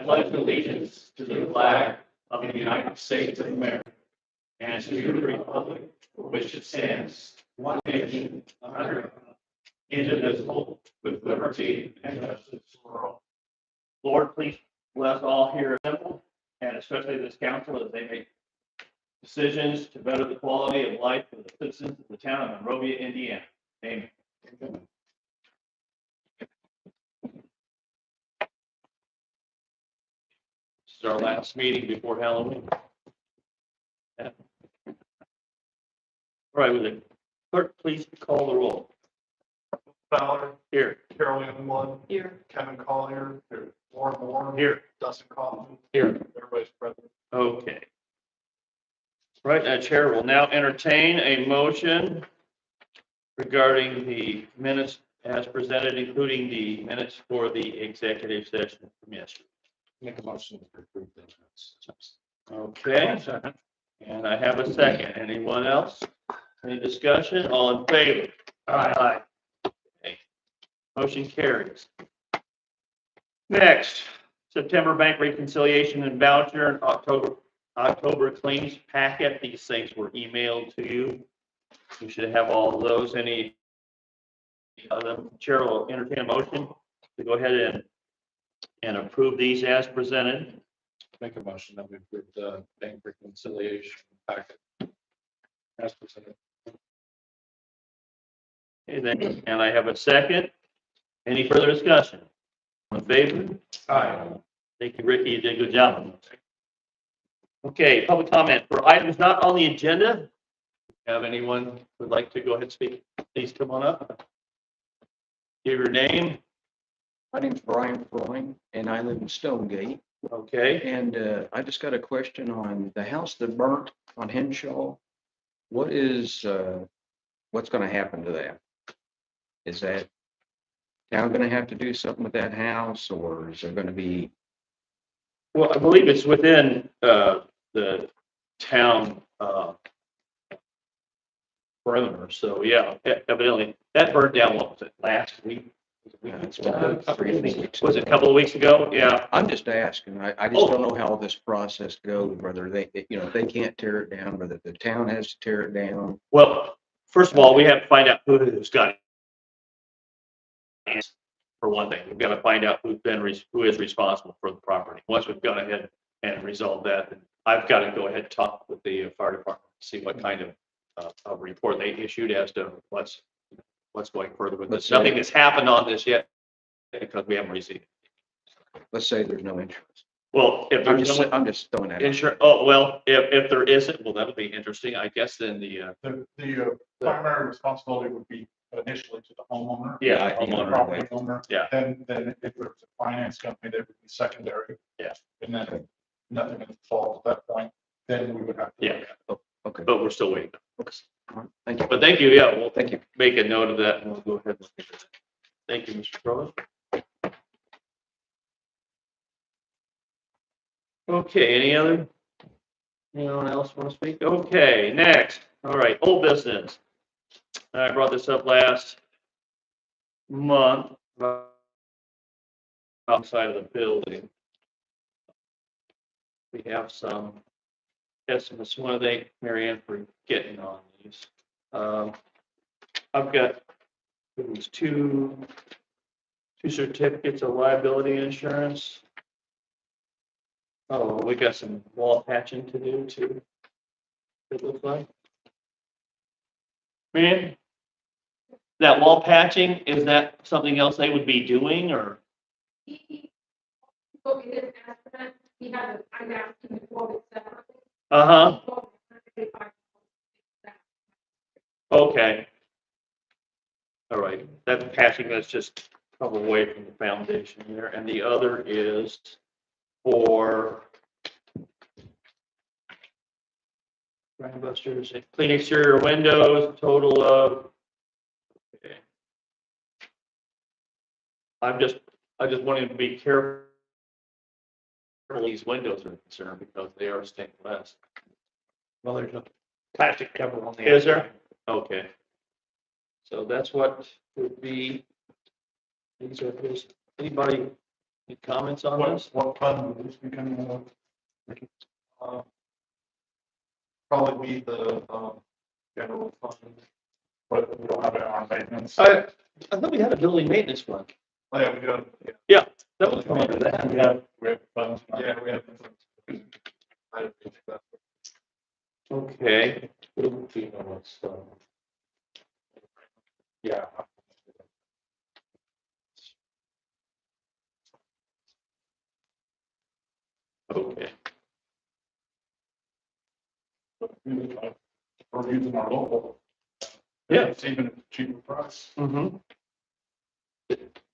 pledge allegiance to the flag of the United States of America and to the republic for which it stands, one nation, under God, indivisible, with liberty and justice for all. Lord, please bless all here assembled, and especially this council as they make decisions to better the quality of life for the citizens of the town of Monrovia, Indiana. Amen. This is our last meeting before Halloween. Yeah. All right, will the clerk please call the roll? Fowler, Here. Carol Ann Wood, Here. Kevin Collier, Lauren Moore, Here. Dustin Kaufman, Here. everybody's present. Okay. Right, Chair will now entertain a motion regarding the minutes as presented, including the minutes for the executive session from yesterday. Make a motion to approve the minutes. Okay, and I have a second. Anyone else? Any discussion? All in favor? Aye. Okay. Motion carries. Next, September bank reconciliation and voucher and October claims packet. These things were emailed to you. You should have all of those. Any other chair will entertain a motion to go ahead and approve these as presented. Make a motion that we approve the bank reconciliation packet. As presented. Okay, then, and I have a second. Any further discussion? All in favor? Aye. Thank you, Ricky. You did a good job. Okay, public comment for items not on the agenda. Have anyone who would like to go ahead and speak? Please come on up. Give your name. My name's Brian Freund, and I live in Stonegate. Okay. And I just got a question on the house that burnt on Henshaw. What is, what's going to happen to that? Is that town going to have to do something with that house, or is there going to be? Well, I believe it's within the town perimeter. So yeah, evidently that burned down. What was it, last week? It's been 3 weeks. Was it a couple of weeks ago? Yeah. I'm just asking. I just don't know how this process goes, whether they, they can't tear it down, whether the town has to tear it down. Well, first of all, we have to find out who's got it. For one thing, we've got to find out who is responsible for the property. Once we've gone ahead and resolved that, then I've got to go ahead and talk with the fire department, see what kind of report they issued as to what's going further with this. Nothing has happened on this yet because we haven't received it. Let's say there's no insurance. Well, if I'm there's just, no I'm just throwing that out. insurance, oh, well, if there isn't, well, that'll be interesting. I guess then the Primary responsibility would be initially to the homeowner. yeah, The homeowner. property owner. Yeah. Then if it was a finance company, that would be secondary. Yeah. And then nothing would fall at that point, then we would have to. Yeah. Okay. But we're still waiting. Thank you. But thank you, yeah, we'll Thank you. make a note of that and we'll go ahead and look into that. Thank you, Mr. Crowell. Okay, anyone else want to speak? Okay, next, all right, old business. I brought this up last month. Outside of the building. We have some estimates. One of they, Marianne, for getting on these. I've got these two certificates of liability insurance. Oh, we got some wall patching to do too. It looks like. Man, that wall patching, is that something else they would be doing or? Uh-huh. Okay. All right, that patching, that's just a couple away from the foundation there, and the other is for Grand Busters, clean exterior windows, total of. Okay. I just wanted to be careful. These windows are concerned because they are stained glass. Well, there's a plastic cover on the. Is there? Okay. So that's what would be. These are his, anybody Any comments on this? What fund would this be coming out of? Probably be the, general fund, but we don't have it on maintenance. I thought we had a building maintenance fund. Oh, yeah, we got, That was part of that. we have funds, yeah, we have. I don't think that. Okay. Yeah. Okay. We're using our local. Yeah. It's even a cheaper price. Mm-hmm.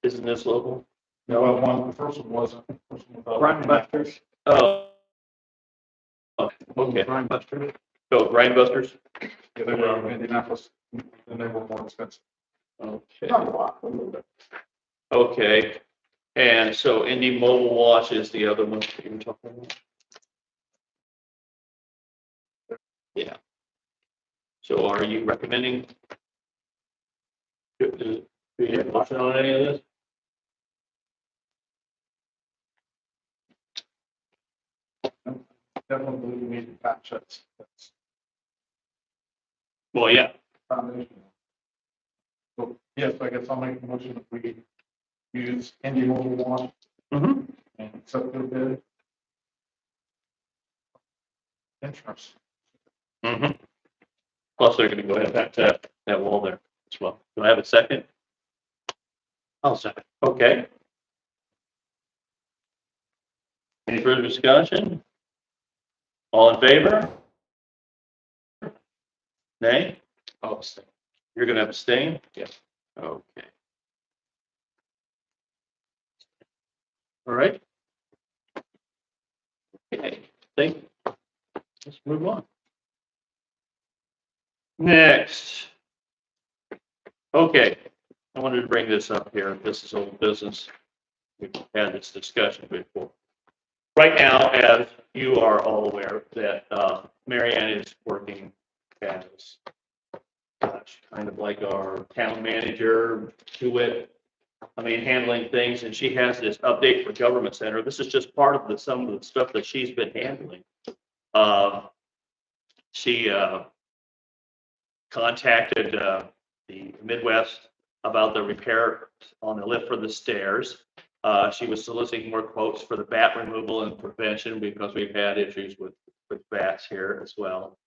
Isn't this local? No, the first one wasn't. The first one was- Ryan Busters. Oh. Okay. Ryan Buster. So Ryan Busters. Yeah, they were out of Indianapolis, and they were more expensive. Okay. Not a lot, a little bit. Okay. And so Indy Mobile Watch is the other one that you were talking about? Yeah. So are you recommending? Do you have a motion on any of this? Definitely we need to patch it. That's Well, yeah. foundational. So, yes, I guess I'll make a motion if we use Indy Mobile One Mm-hmm. and accept their bid. Insurance. Mm-hmm. Plus, they're gonna go ahead and patch that wall there as well. Do I have a second? I'll second. Okay. Any further discussion? All in favor? Nay? I'll abstain. You're gonna abstain? Yes. Okay. All right. Okay, thank you. Let's move on. Next. Okay, I wanted to bring this up here. This is old business. We've had this discussion before. Right now, as you are all aware, that Mary Ann is working as, gosh, kind of like our town manager, to it. I mean, handling things, and she has this update for Government Center. This is just part of some of the stuff that she's been handling. She contacted the Midwest about the repair on the lift for the stairs. She was soliciting more quotes for the bat removal and prevention because we've had issues with bats here as well.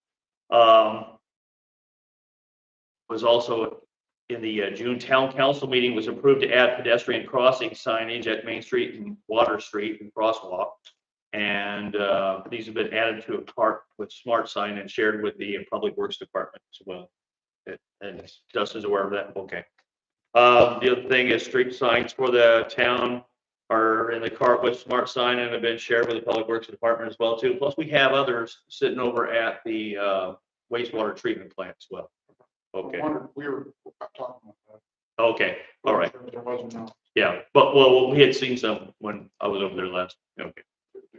Was also in the June Town Council meeting, was approved to add pedestrian crossing signage at Main Street and Water Street and crosswalk. And these have been added to a cart with Smart Sign and shared with the Public Works Department as well. And Dustin's aware of that. Okay. The other thing is street signs for the town are in the cart with Smart Sign and have been shared with the Public Works Department as well too. Plus we have others sitting over at the wastewater treatment plant as well. Okay. We were talking about that. Okay. All right. There wasn't no. Yeah. But well, we had seen some when I was over there last. Okay.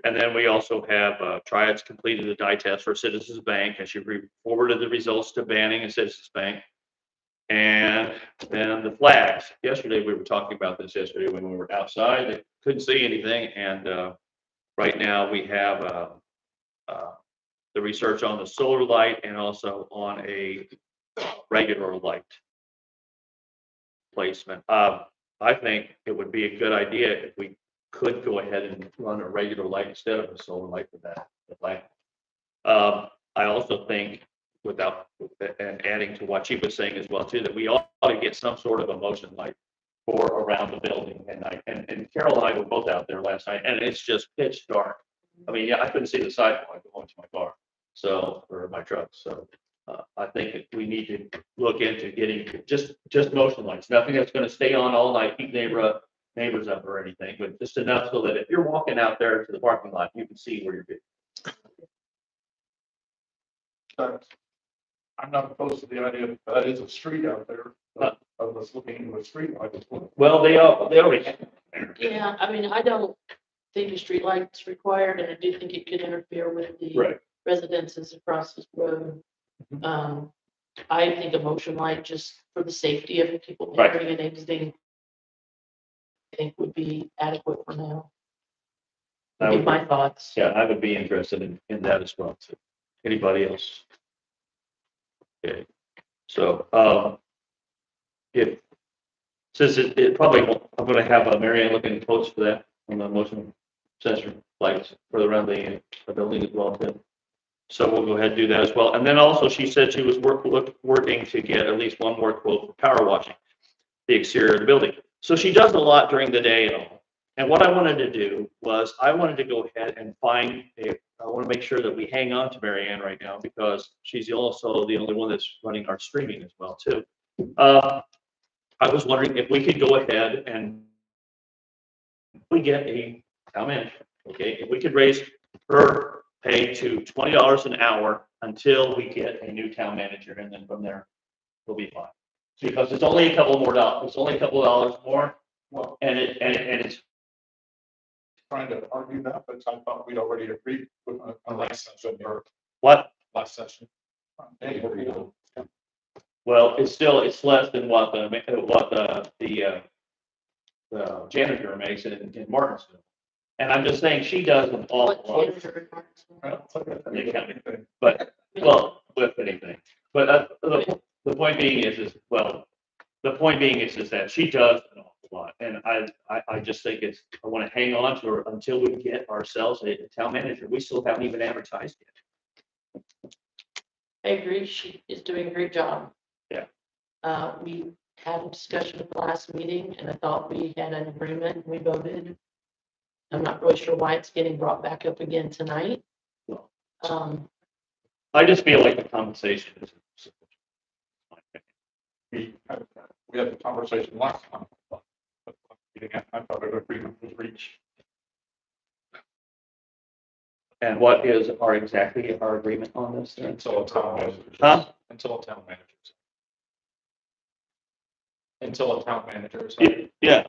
And then we also have Triads completed the dye test for Citizens Bank, and she forwarded the results to Banning and Citizens Bank. And then the flags. Yesterday, we were talking about this yesterday when we were outside. They couldn't see anything. And right now we have the research on the solar light and also on a regular light placement. I think it would be a good idea if we could go ahead and run a regular light instead of a solar light for that lamp. I also think and adding to what she was saying as well too, that we ought to get some sort of a motion light for around the building at night. And Carol and I were both out there last night and it's just pitch dark. I mean, yeah, I couldn't see the sidewalk going to my car, or my truck. So I think that we need to look into getting just motion lights, nothing that's going to stay on all night, keep neighbors up or anything, but just enough so that if you're walking out there to the parking lot, you can see where you're going. But I'm not opposed to the idea that is a street out there. I was looking into a street light. Well, they already have. Yeah, I mean, I don't think a street light's required, and I do think it could interfere with the Right. residences across this road. I think a motion light just for the safety of people Right. entering and exiting. think would be adequate for now. I Would be would- my thoughts. Yeah, I would be interested in that as well, too. Anybody else? Okay, so, if, since it probably, I'm gonna have Mary Ann look into quotes for that, on the motion sensor lights for around the building as well, too. So we'll go ahead and do that as well. And then also, she said she was working to get at least one more quote for power washing the exterior of the building. So she does a lot during the day and all. And what I wanted to do was, I wanted to go ahead and find I want to make sure that we hang on to Mary Ann right now, because she's also the only one that's running our streaming as well, too. I was wondering if we could go ahead and we get a town manager, okay? If we could raise her pay to $20 an hour until we get a new town manager, and then from there, we'll be fine. Because it's only a couple more dollars, it's only a couple of dollars more, Well, and it's, trying to argue that, but I thought we'd already agreed with a last session or what? last session. Hey, what do you know? Well, it's less than what the janitor makes in Martinsville. And I'm just saying, she does an What awful lot. janitor remarks? They count it. But, well, with anything, but the point being is that she does an awful lot, and I just think I want to hang on to her until we get ourselves a town manager. We still haven't even advertised yet. I agree, she is doing a great job. Yeah. We had a discussion at the last meeting, and I thought we had an agreement, we voted. I'm not really sure why it's getting brought back up again tonight. I just feel like the compensation is. We had the conversation last time. But I thought an agreement was reached. And what is exactly our agreement on this? then? Until a town manager. Huh? Until a town manager. Until a town manager. is- Yeah.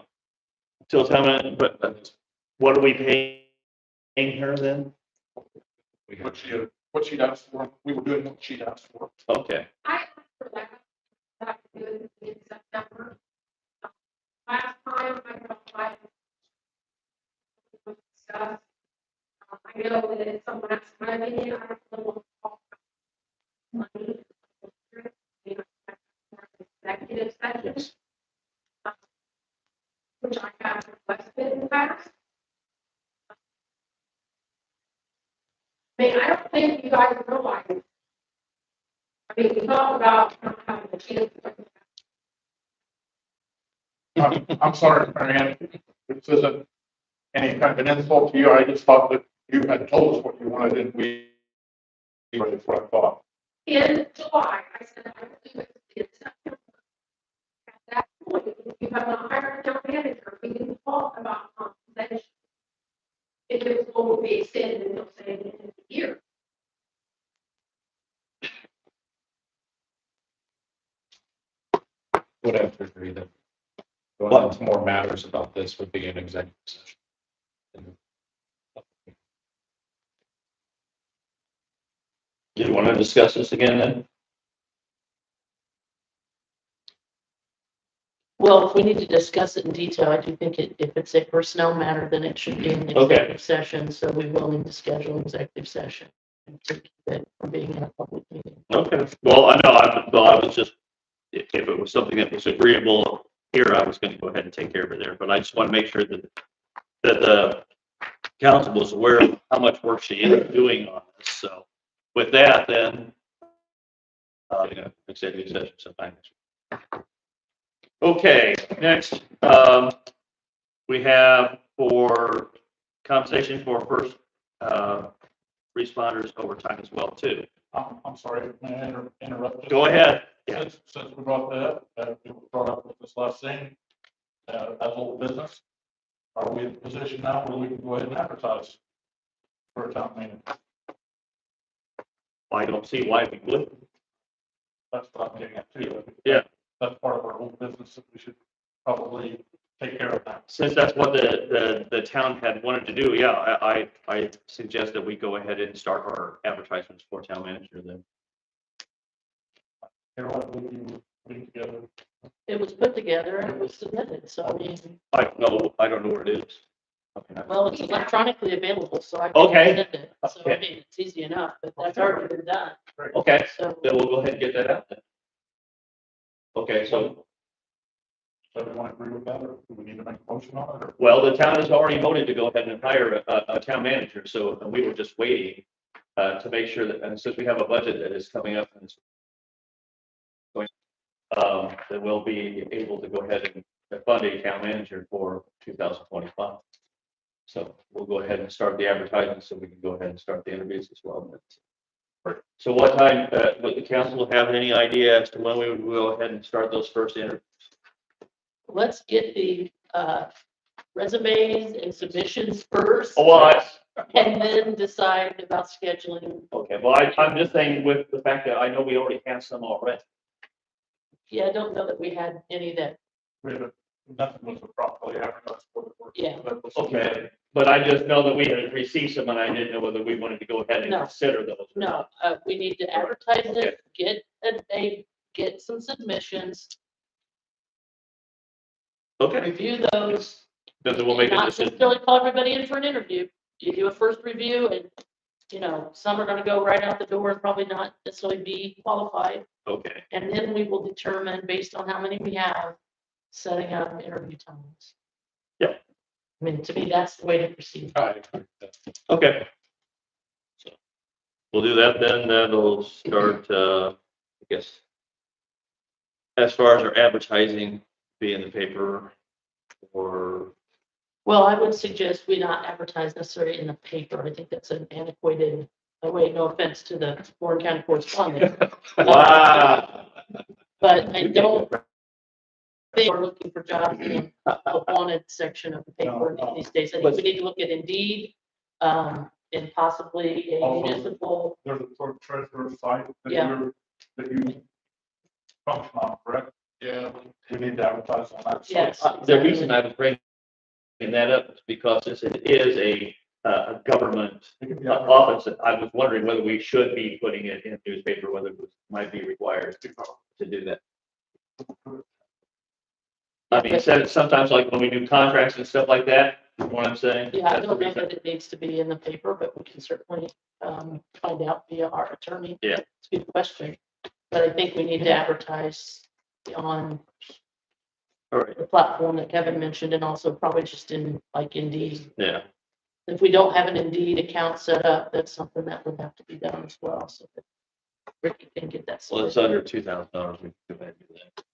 Till time, but what are we paying her then? What she'd asked for, we were doing what she'd asked for. Okay, I asked for that to do it in September. Last time I got five. Discussed. I know that it's someone else, my opinion, I don't know. Money. Executive session. yes. Which I have requested in the past. I mean, I don't think you guys realize. I mean, we talk about not having a chance. I'm sorry, Marianne, this isn't any kind of an insult to you. I just thought that you had told us what you wanted and that's what I thought. In July, I said, I will do it in September. At that point, if you have not hired a town manager, we can talk about compensation. If it was going to be extended until say the end of the year. Would have to agree that going What? into more matters about this would be an executive session. Do you want to discuss this again then? Well, if we need to discuss it in detail, I do think if it's a personnel matter, then it should be an Okay. executive session, so we will need to schedule an executive session. To keep it from being in a public meeting. Okay, well, I know, I was just, if it was something that was agreeable here, I was gonna go ahead and take care of it there, but I just want to make sure that the council was aware of how much work she is doing on this, so with that, then executive session sometime. Okay, next, we have for compensation for first, responders overtime as well, too. I'm sorry, may I interrupt? Go ahead. Yeah. Since we brought that up, it was brought up with this last thing, as old business. Are we in a position now where we can go ahead and advertise for a town meeting? I don't see why we wouldn't. That's what I'm getting at too. Yeah. That's part of our old business that we should probably take care of that. Since that's what the town had wanted to do, yeah, I suggest that we go ahead and start our advertisements for town manager then. Harold, will you put together It was put together and it was submitted, so I mean, I don't know where it is. Okay. well, it's electronically available, so I can Okay. send it. So I Okay. mean, it's easy enough, but that's already been done, Okay, so. then we'll go ahead and get that out then. Okay, so, So do you want to agree with that, or do we need to make a motion on it, or? well, the town has already voted to go ahead and hire a town manager, so we were just waiting to make sure that, and since we have a budget that is coming up and it's then we'll be able to go ahead and fund a town manager for 2025. So we'll go ahead and start the advertising so we can go ahead and start the interviews as well. So what time, would the council have any idea as to when we would go ahead and start those first interviews? Let's get the resumes and submissions first. Oh, well, And then decide about scheduling. okay, well, I'm just saying with the fact that I know we already have some already. Yeah, I don't know that we had any that, Nothing was properly advertised for the work. Yeah. Okay, but I just know that we had received some and I didn't know whether we wanted to go ahead and No. consider those. or no, not. we need to advertise it, get some submissions, Okay, review those. then we'll make a Not decision. necessarily call everybody in for an interview. You do a first review and, some are gonna go right out the door and probably not necessarily be qualified. Okay, And then we will determine, based on how many we have, setting up interview times. Yeah. I mean, to me, that's the way to proceed. I agree with that. okay. So we'll do that then, that'll start, I guess. As far as our advertising, be in the paper or, Well, I would suggest we not advertise necessarily in the paper. I think that's an antiquated, way, no offense to the Warren County correspondent. wow. But I don't think we're looking for jobs in the wanted section of the paper these days. I think we need to look at Indeed, and possibly a Also- municipal. There's a clerk treasurer's site that Yeah. that you function on, correct? Yeah. We need to advertise on that. site. Yes. The reason I was bringing that up is because this is a government It can be office. I was wondering whether we should be putting it in the newspaper, whether it might be required to do that. I mean, sometimes like when we do contracts and stuff like that, you know what I'm saying? Yeah, I That's the don't know reason. that it needs to be in the paper, but we can certainly find out via our attorney. Yeah. It's a good question. But I think we need to advertise on All right, the platform that Kevin mentioned and also probably just in like Indeed. yeah, If we don't have an Indeed account set up, that's something that would have to be done as well, so that Ricky can get that. well, it's submitted. under $2,000. We can go ahead and do that.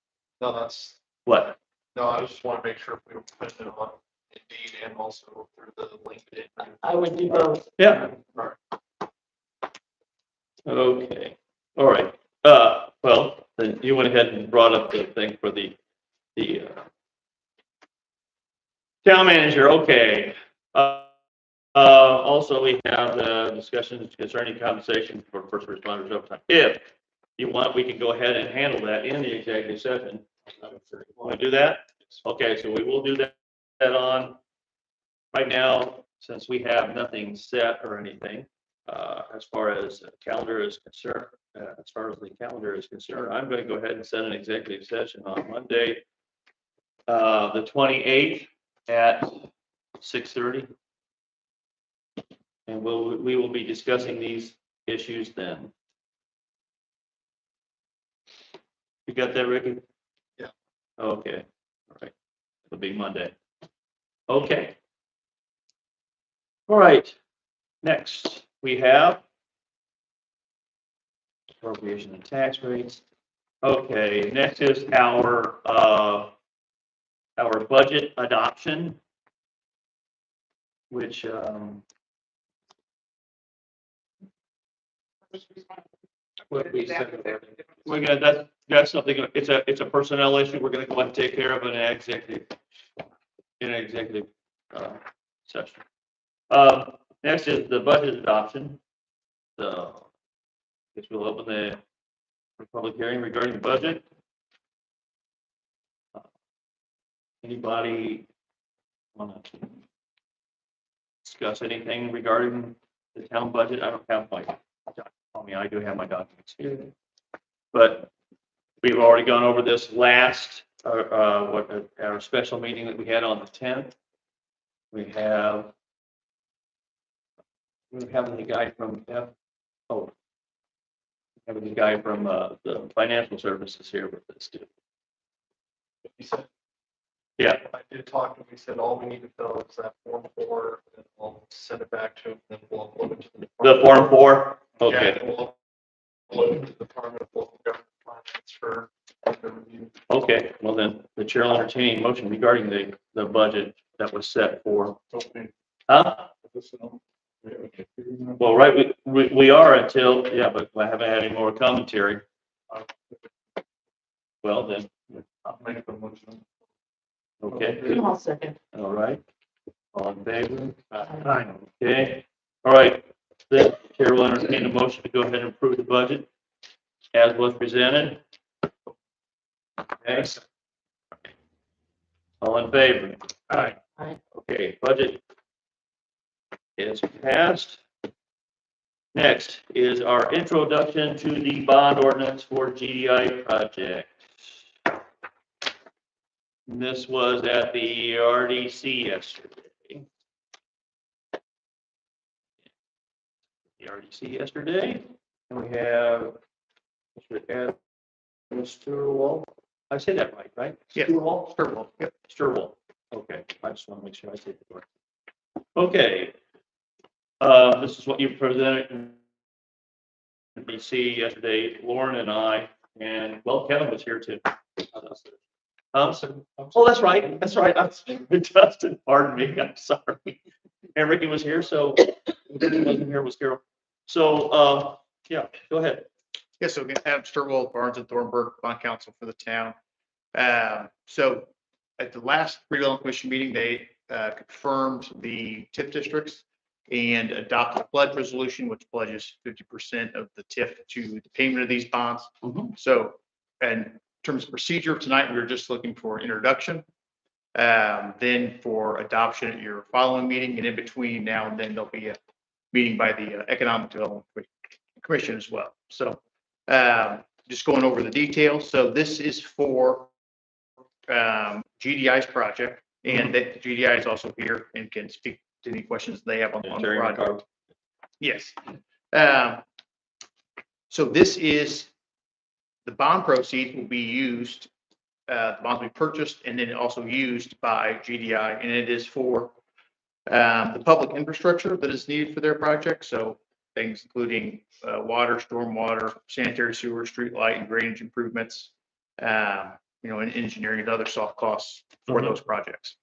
No, that's, What? no, I just want to make sure if we were putting it on Indeed and also through the LinkedIn. I would do both. Yeah. Okay, all right. Well, then you went ahead and brought up the thing for the town manager, okay. Also, we have discussions concerning compensation for first responders overtime. If you want, we can go ahead and handle that in the executive session. Want to do that? Okay, so we will do that on, right now, since we have nothing set or anything, as far as the calendar is concerned, I'm going to go ahead and set an executive session on Monday, the 28th at 6:30. And we will be discussing these issues then. You got that, Ricky? Yeah. Okay, all right. It'll be Monday. Okay. All right, next, we have appropriation and tax rates. Okay, next is our budget adoption, which, What we said. we're gonna, that's something, it's a personnel issue, we're gonna go ahead and take care of in an executive session. Next is the budget adoption. So, I guess we'll open the public hearing regarding the budget. Anybody want to discuss anything regarding the town budget? I don't have my, I mean, I do have my documents here. But We've already gone over this last, our special meeting that we had on the 10th. We have the guy from, having the guy from, the financial services here with us too. He said, Yeah, I did talk to him, he said, all we need to fill is that Form 4, and we'll send it back to him, then we'll upload it to the. the Form 4, Yeah, okay, we'll upload it to the Department of Local Government Finance for the review. okay, well then, the chair will entertain a motion regarding the budget that was set for, Okay. huh? Well, right, we are until, yeah, but I haven't had any more commentary. Well, then, I'll make the motion. okay, I'll second. all right. All in favor? Aye. Okay, all right. Then chair will entertain a motion to go ahead and approve the budget as was presented. Okay. All in favor? Aye. Aye. Okay, budget is passed. Next is our introduction to the bond ordinance for GDI project. This was at the RDC yesterday. The RDC yesterday, and we have Mr. Wall. I say that right? Yes. Sturwall? Sturwall, yep. Sturwall. Okay, I just want to make sure I say it correct. Okay. This is what you presented in BC yesterday, Lauren and I, and well, Kevin was here too. Oh, that's right, Justin, pardon me, I'm sorry. And Ricky was here, so who wasn't here was Carol. So, yeah, go ahead. Yes, so again, Adam Sturwell, Barnes and Thornburg, bond counsel for the town. So at the last redevelopment commission meeting, they confirmed the TIF districts and adopted a pledge resolution, which pledges 50% of the TIF to the payment of these bonds. Mhm. So, in terms of procedure tonight, we were just looking for introduction. Then for adoption at your following meeting, and in between now and then, there'll be a meeting by the Economic Development Commission as well. So just going over the details. So this is for GDI's project, and that GDI is also here and can speak to any questions they have on the Jerry project. McCarver. Yes. So this is, the bond proceeds will be used, the bonds will be purchased and then also used by GDI, and it is for the public infrastructure that is needed for their project. So things including water, stormwater, sanitary sewer, street light and drainage improvements, and engineering and other soft costs for those projects.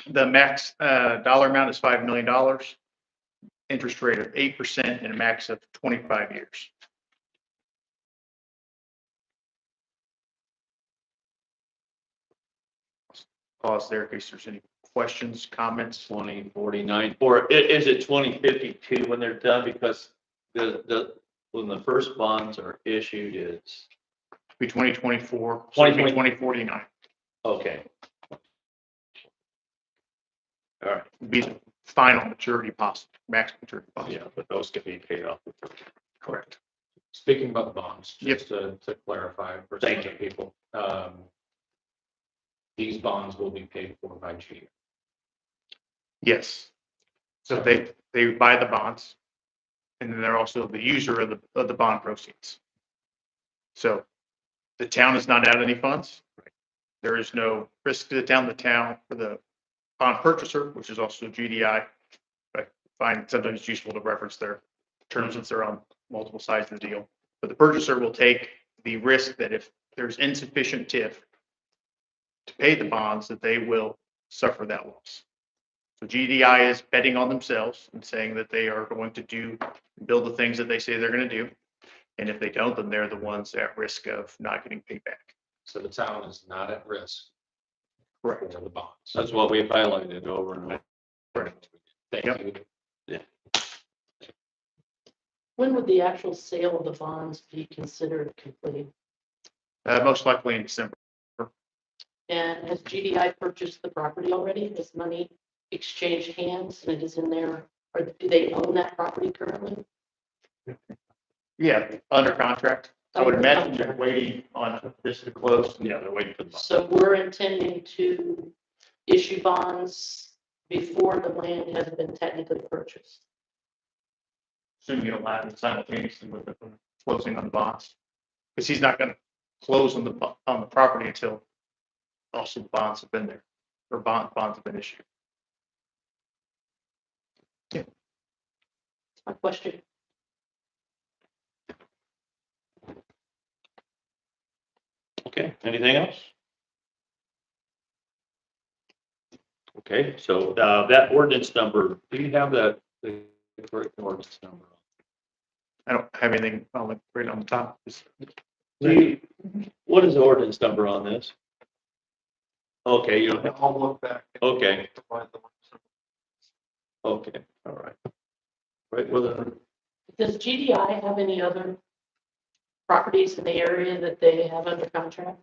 The max dollar amount is $5 million, interest rate of 8% and a max of 25 years. Pause there in case there's any questions, comments. 2049, or is it 2052 when they're done? Because when the first bonds are issued, it's, Be 2024, 2020. 2049 okay. All right, be the final maturity possible, max maturity possible. yeah, but those can be paid off. Correct. Speaking about the bonds, Yep. just to clarify for Thank some people, these bonds will be paid for by GDI. Yes. So they buy the bonds, and then they're also the user of the bond proceeds. So the town is not out any funds. There is no risk to the town. The town, for the bond purchaser, which is also GDI, I find sometimes it's useful to reference their terms since they're on multiple sides of the deal. But the purchaser will take the risk that if there's insufficient TIF to pay the bonds, that they will suffer that loss. So GDI is betting on themselves and saying that they are going to build the things that they say they're going to do. And if they don't, then they're the ones at risk of not getting paid back. So the town is not at risk Correct. for the bonds. That's what we've highlighted over and over. Correct. Thank Yep. you. When would the actual sale of the bonds be considered complete? Most likely in December. And has GDI purchased the property already? Has money exchanged hands and it is in there? Or do they own that property currently? Yeah, under contract. I would imagine they're waiting on this to close. Yeah, they're waiting for the. So we're intending to issue bonds before the land has been technically purchased. Assuming it'll happen simultaneously with the closing on the bonds. Because he's not gonna close on the property until also the bonds have been there, or bonds have been issued. That's my question. Okay, anything else? Okay, so, that ordinance number, do you have the correct ordinance number? I don't have anything, I'll look right on the top. Do you, what is the ordinance number on this? Okay, you don't have, I'll look back. Okay. Provide the- okay, all right. Right, well, Does GDI have any other properties in the area that they have under contract?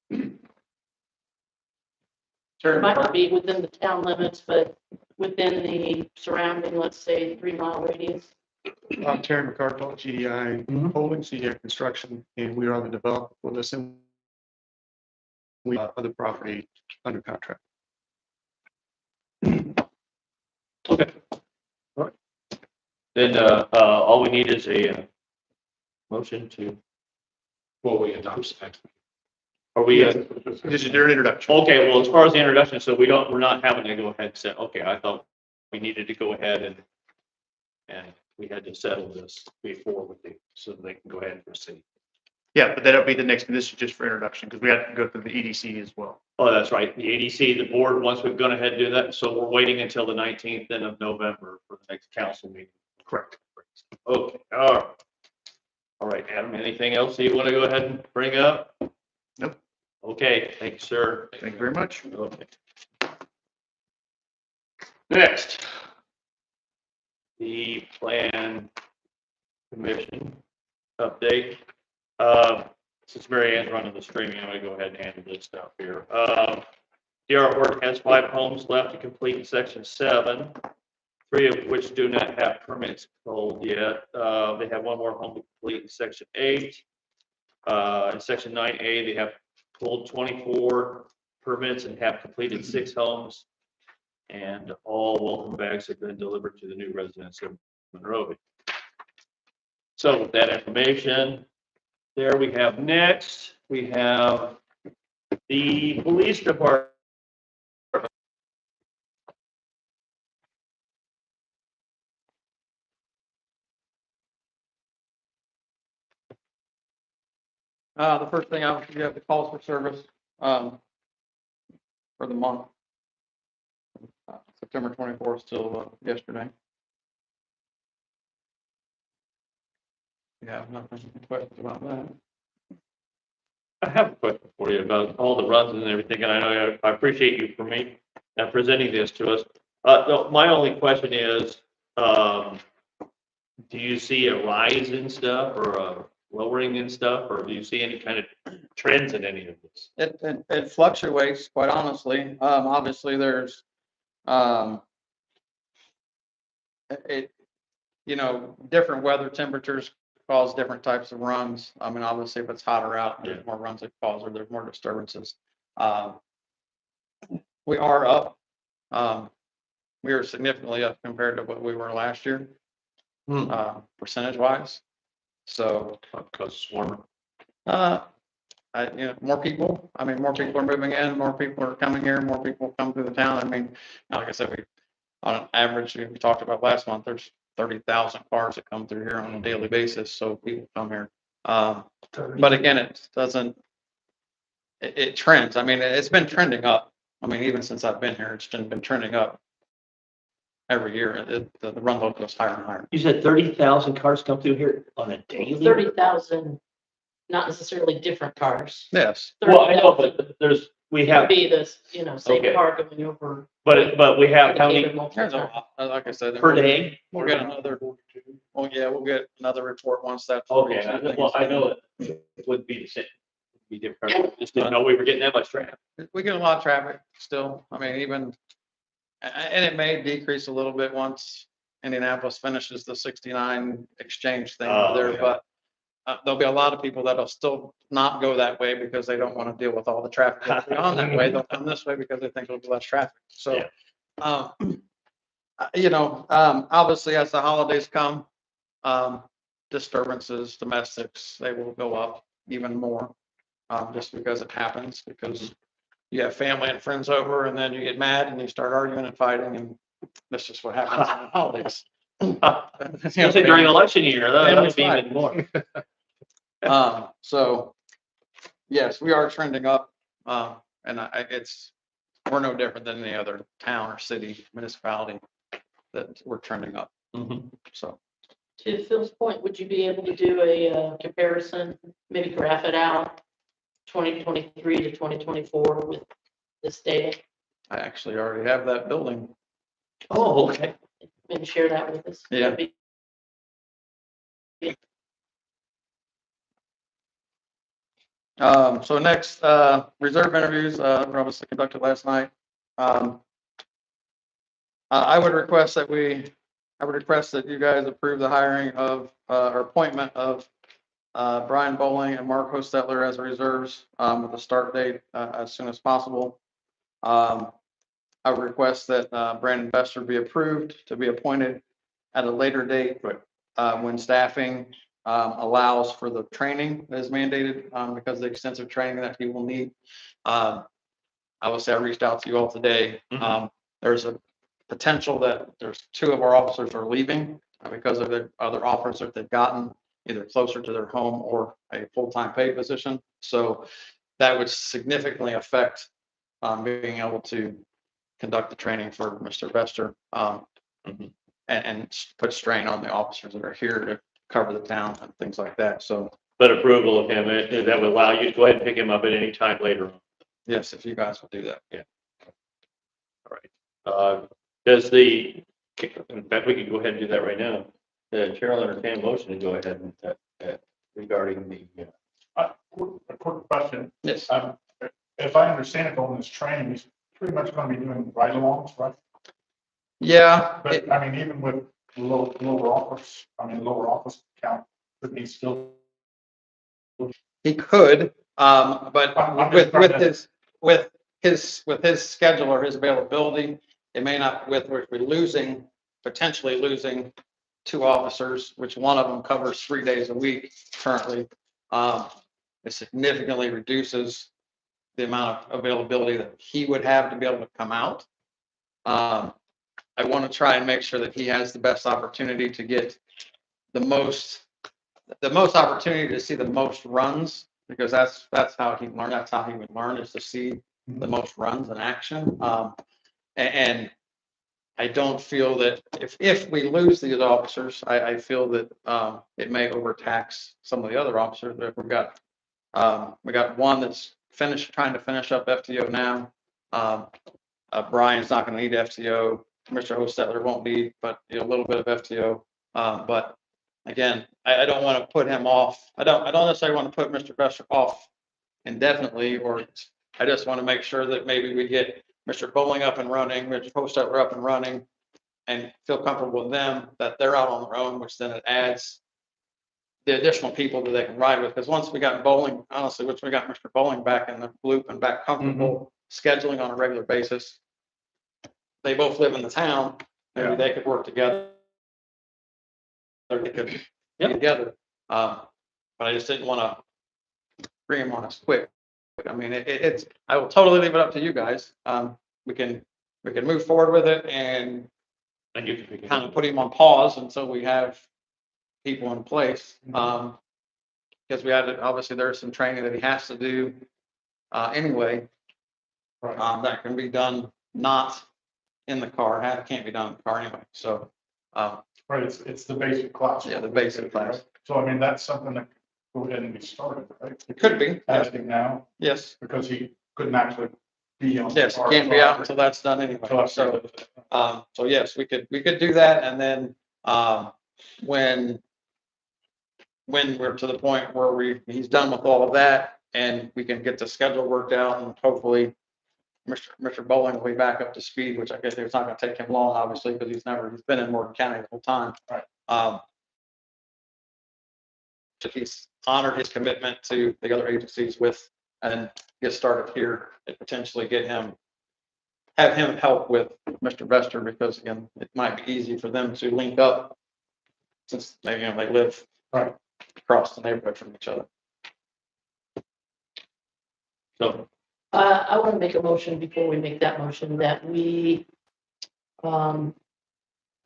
It might not be within the town limits, but within the surrounding, let's say, 3-mile radius. I'm Terry McCarthy, GDI Mhm. Holdings, GDI Construction, and we are the developer for this. And we have other property under contract. okay. All right. Then, all we need is a motion to, Well, we adopt next. are we, This is their introduction. okay, well, as far as the introduction, so we're not having to go ahead and say, okay, I thought we needed to go ahead and we had to settle this before so they can go ahead and proceed. Yeah, but that'll be the next, this is just for introduction, because we have to go through the EDC as well. Oh, that's right. The ADC, the board, once we've gone ahead and do that, so we're waiting until the 19th then of November for the next council meeting. Correct. Okay, all right. All right, Adam, anything else that you want to go ahead and bring up? Nope. Okay, thank you, sir. Thank you very much. Okay. Next. The plan commission update. Since Mary Ann's running the streaming, I'm gonna go ahead and handle this stuff here. D.R. Horton has 5 homes left to complete section 7, 3 of which do not have permits pulled yet. They have 1 more home to complete in section 8. In section 9A, they have pulled 24 permits and have completed 6 homes. And all welcome bags have been delivered to the new residents of Monrovia. So with that information, there we have next, we have the police department. The first thing you have the calls for service, for the month. September 24th till yesterday. Yeah, nothing, questions about that. I have a question for you about all the runs and everything, and I know I appreciate you for me presenting this to us. No, my only question is, do you see a rise in stuff or a lowering in stuff, or do you see any kind of trends in any of this? It fluctuates, quite honestly. Obviously, there's, different weather temperatures cause different types of runs. I mean, obviously, if it's hotter out, there's more runs that cause, or there's more disturbances. We are up. We are significantly up compared to what we were last year, percentage wise. So, Because it's warmer. more people, more people are moving in, more people are coming here, more people come through the town. I mean, like I said, on an average, we talked about last month, there's 30,000 cars that come through here on a daily basis, so people come here. But again, it trends. I mean, it's been trending up. I mean, even since I've been here, it's been trending up every year. The run load goes higher and higher. You said 30,000 cars come through here on a daily? 30,000, not necessarily different cars. Yes. Well, I know, 30,000 but we would have, be this, same Okay. car going over. but we have how many Indicator multiple There's a times. lot, like I said. per day? We'll get another, well, yeah, we'll get another report once that. Okay, well, I know it would be the same, it'd be different. Just didn't know we were getting that much traffic. We get a lot of traffic still. I mean, even, and it may decrease a little bit once Indianapolis finishes the 69 exchange thing Oh, there, okay. but there'll be a lot of people that'll still not go that way because they don't want to deal with all the traffic that'll be on that way. They'll come this way because they think it'll be less traffic. So, obviously as the holidays come, disturbances, domestics, they will go up even more. Just because it happens, because you have family and friends over and then you get mad and you start arguing and fighting, and that's just what happens on the holidays. Especially during election year, that would be Family's even more. So, yes, we are trending up, and we're no different than any other town or city municipality that we're trending up, Mhm. so. To Phil's point, would you be able to do a comparison, maybe graph it out, 2023 to 2024 with this data? I actually already have that building. Oh, okay. Maybe share that with us. Yeah. That'd be- So next, reserve interviews, were obviously conducted last night. I would request that you guys approve the hiring of, or appointment of, Brian Bowling and Mark Hostetler as reserves, with a start date, as soon as possible. I would request that, Brandon Bester be approved to be appointed at a later date. Right. When staffing, allows for the training that is mandated, because of the extensive training that he will need. I will say I reached out to you all today. Mhm. There's a potential that there's two of our officers are leaving, because of the other offers that they've gotten, either closer to their home or a full-time paid position. So that would significantly affect, being able to conduct the training for Mr. Bester, Mhm. and put strain on the officers that are here to cover the town and things like that. So But approval of him, that would allow you to go ahead and pick him up at any time later on. yes, if you guys will do that. All right. Does the, in fact, we could go ahead and do that right now. The chair will entertain a motion to go ahead and, regarding the, A quick question. Yes. If I understand it, on this training, he's pretty much gonna be doing ride-alongs, right? Yeah, But I mean, even with lower office count, could he still? he could, but I'm just trying to- with his schedule or his availability, it may not, with, we're potentially losing two officers, which one of them covers 3 days a week currently. It significantly reduces the amount of availability that he would have to be able to come out. I want to try and make sure that he has the best opportunity to get the most opportunity to see the most runs, because that's how he learned, that's how he would learn, is to see the most runs in action. And I don't feel that if we lose these officers, I feel that, it may overtax some of the other officers that we got one that's trying to finish up FTO now. Brian's not going to need FTO. Mr. Hostetler won't need, but a little bit of FTO. But again, I don't want to put him off. I don't necessarily want to put Mr. Bester off indefinitely, or I just want to make sure that maybe we get Mr. Bowling up and running, Mr. Hostetler up and running, and feel comfortable with them, that they're out on their own, which then it adds the additional people that they can ride with. Because once we got Bowling, honestly, once we got Mr. Bowling back in the loop and back comfortable scheduling on a regular basis, they both live in the town, maybe they could work together. Or they could get together. But I just didn't want to bring him on us quick. I mean, it's, I will totally leave it up to you guys. We can move forward with it and and you can. kind of put him on pause until we have people in place. Because obviously there's some training that he has to do, anyway. That can be done not in the car, can't be done in the car anyway. So, Right, it's the basic class. Yeah, the basic class. So I mean, that's something that go ahead and be started, right? It could be. Asking now, yes, because he couldn't actually be on. yes, it can't be out until that's done anyway. So, so yes, we could do that. And then, when we're to the point where he's done with all of that and we can get the schedule worked out and hopefully Mr. Bowling will be back up to speed, which I guess it's not gonna take him long, obviously, because he's been in Morgan County the whole time. Right. He's honored his commitment to the other agencies with, and get started here and potentially have him help with Mr. Vester, because again, it might be easy for them to link up since they, they live Right. across the neighborhood from each other. So, I want to make a motion before we make that motion that we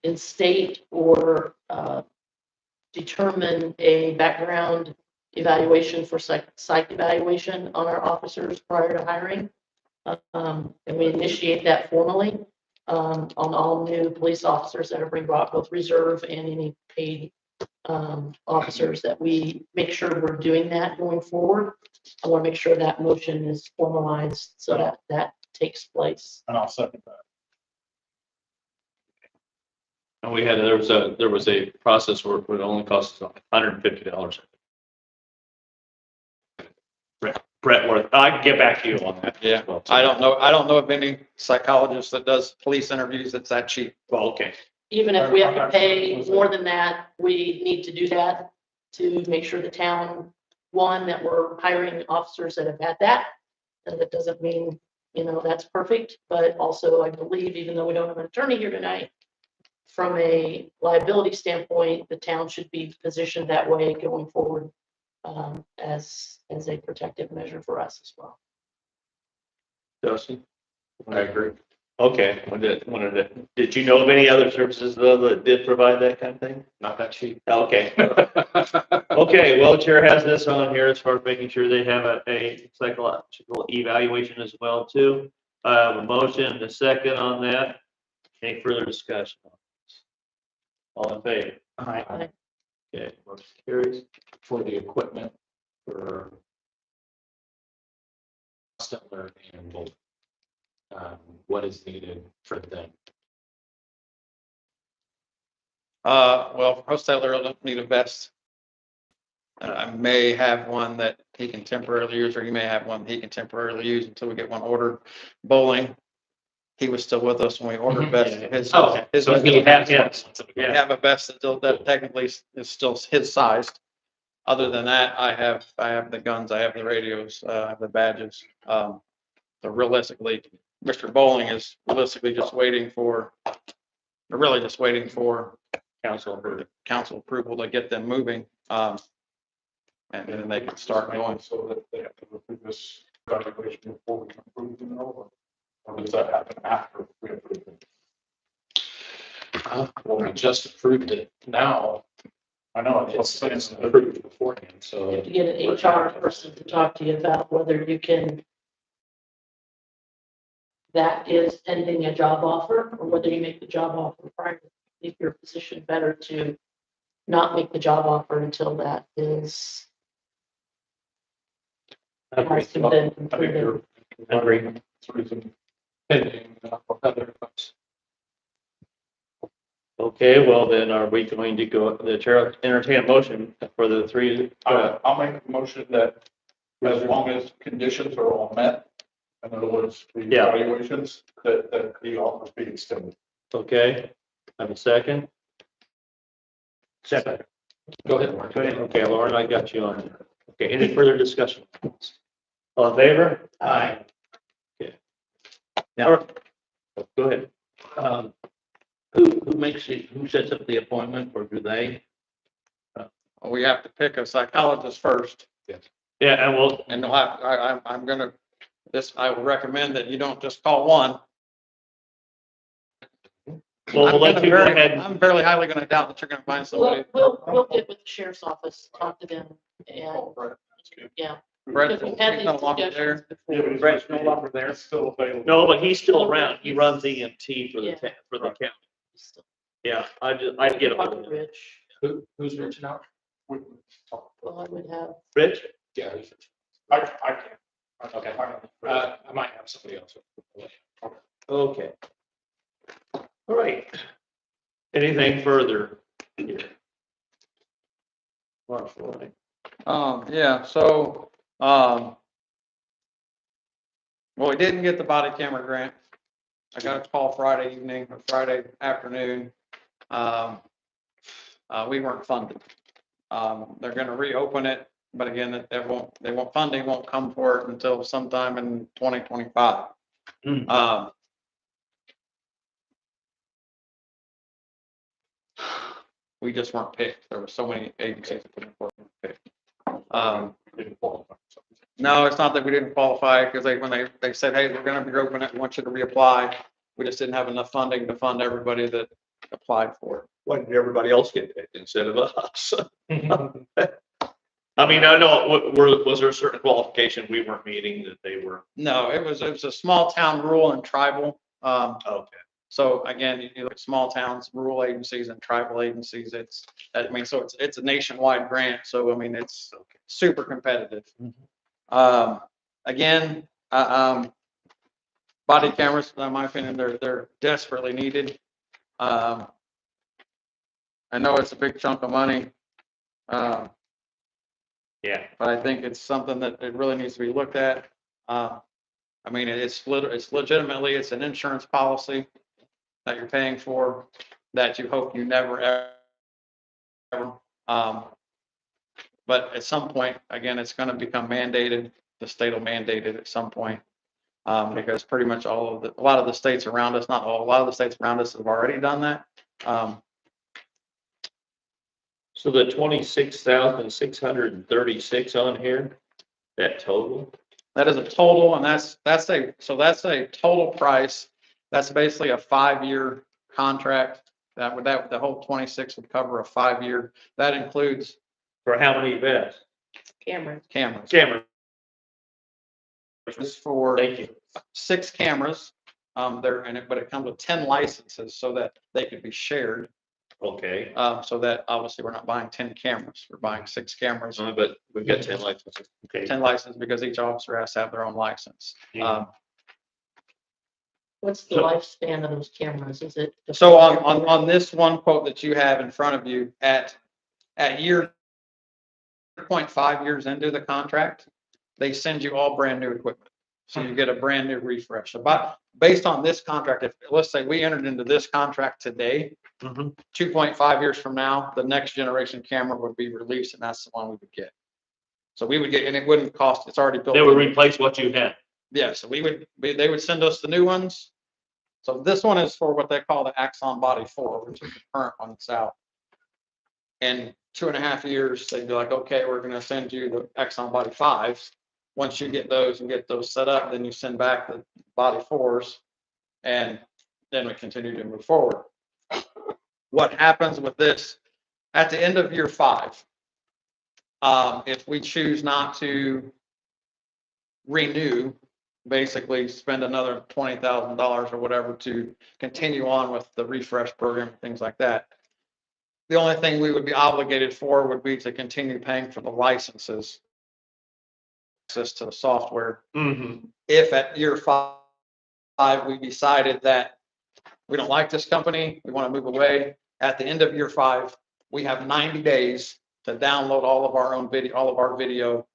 instate or determine a background evaluation for psych evaluation on our officers prior to hiring. And we initiate that formally on all new police officers that are being brought, both reserve and any paid officers, that we make sure we're doing that going forward. I want to make sure that motion is formalized so that that takes place. And I'll second that. and there was a process where it only cost us $150. Brentworth, I can get back to you on that. Yeah, Well, I don't know of any psychologist that does police interviews that's that cheap. Well, okay, Even if we have to pay more than that, we need to do that to make sure the town, one, that we're hiring officers that have had that. And that doesn't mean, that's perfect, but also I believe, even though we don't have an attorney here tonight, from a liability standpoint, the town should be positioned that way going forward as a protective measure for us as well. Dustin? I agree. Okay, did you know of any other services though that did provide that kind of thing? Not that cheap. Okay. Okay, well, Chair has this on here as far as making sure they have a psychological evaluation as well too. I have a motion and a second on that. Any further discussion? All in favor? Aye. Okay, motion carries. For the equipment for Stetler and Bolt, what is needed for them? Well, Hostetler will need a vest. I may have one that he can temporarily use, or he may have one he can temporarily use until we get one ordered. Bowling, he was still with us when we ordered vest. His- Oh, his- so he has, yes. We have a vest that technically is still his size. Other than that, I have the guns, I have the radios, I have the badges. So realistically, Mr. Bowling is realistically just waiting for, they're really just waiting for council approval to get them moving. And then they can start going. So that they have to go through this evaluation before we can approve them, or does that happen after we approve them? Well, we just approved it now. I know, It's approved beforehand, You so. have to get an HR person to talk to you about whether you can, that is pending a job offer, or whether you make the job offer prior. I think you're positioned better to not make the job offer until that is. has been I think completed. you're. Agree. It's reason. Pending, other folks. Okay, well then are we going to go, the chair entertain a motion for the three? I'll make a motion that as long as conditions are all met, in other words, the Yeah. evaluations, that the offers be extended. Okay, have a second? Second. Go ahead, Mark. Okay, Lauren, I got you on there. Okay, any further discussion? All in favor? Aye. Okay. Now- Go ahead. Who sets up the appointment, or do they? We have to pick a psychologist first, Yeah, and we'll, and I'm gonna, I would recommend that you don't just call one. we'll let you go ahead. I'm fairly highly gonna doubt that you're gonna find somebody. We'll get with the sheriff's office, talk to them, and, yeah. Brett, Because we've had he's these no longer discussions there. before. Brett's no longer there. It's still available. No, but he's still around. He runs EMT for Yeah. for the county. Yeah, I'd get a hold of him. Rich, Who's reaching out? well, I would have, Rich? Yeah. I can't. Okay. I might have somebody else. Okay. All right. Anything further? here? Marshall, Yeah, so, Well, we didn't get the body camera grant. I got a call Friday evening or Friday afternoon. We weren't funded. They're gonna reopen it, but again, funding won't come for it until sometime in 2025. We just weren't picked. There were so many agencies that weren't picked. No, it's not that we didn't qualify, because when they said, hey, we're gonna reopen it, we want you to reapply. We just didn't have enough funding to fund everybody that applied for it. Why did everybody else get picked instead of us? I mean, I know, was there a certain qualification we weren't meeting that they were? No, it was a small town, rural and tribal. Okay. So again, you look at small towns, rural agencies and tribal agencies, so it's a nationwide grant. So, I mean, it's super competitive. Again, body cameras, in my opinion, they're desperately needed. I know it's a big chunk of money. Yeah. But I think it's something that it really needs to be looked at. I mean, it's legitimately, it's an insurance policy that you're paying for that you hope you never ever. But at some point, again, it's going to become mandated. The state will mandate it at some point. Because pretty much a lot of the states around us, not all, a lot of the states around us have already done that. So the 26,636 on here, that total? That is a total, and that's a total price. That's basically a 5-year contract. The whole 26 would cover a 5-year. That includes For how many events? Cameron. cameras. Camera. It's for Thank you. 6 cameras. But it comes with 10 licenses so that they could be shared. Okay, So that obviously we're not buying 10 cameras. We're buying 6 cameras. but we've got 10 licenses. Okay. 10 licenses because each officer has to have their own license. What's the So- lifespan of those cameras? Is it? So on this one quote that you have in front of you, at year 0.5 years into the contract, they send you all brand new equipment. So you get a brand new refresh. But based on this contract, if let's say we entered into this contract today, 2.5 years from now, the next generation camera would be released, and that's the one we would get. So we would get, and it wouldn't cost, it's already built. They would in. replace what you had. Yeah, so they would send us the new ones. So this one is for what they call the Axon Body 4, which is the current one that's out. In 2.5 years, they'd be like, okay, we're gonna send you the Axon Body 5s. Once you get those and get those set up, then you send back the Body 4s, and then we continue to move forward. What happens with this at the end of year 5? If we choose not to renew, basically spend another $20,000 or whatever to continue on with the refresh program, things like that. The only thing we would be obligated for would be to continue paying for the licenses, access to the software. If at year 5 we decided that we don't like this company, we want to move away, at the end of year 5, we have 90 days to download all of our video,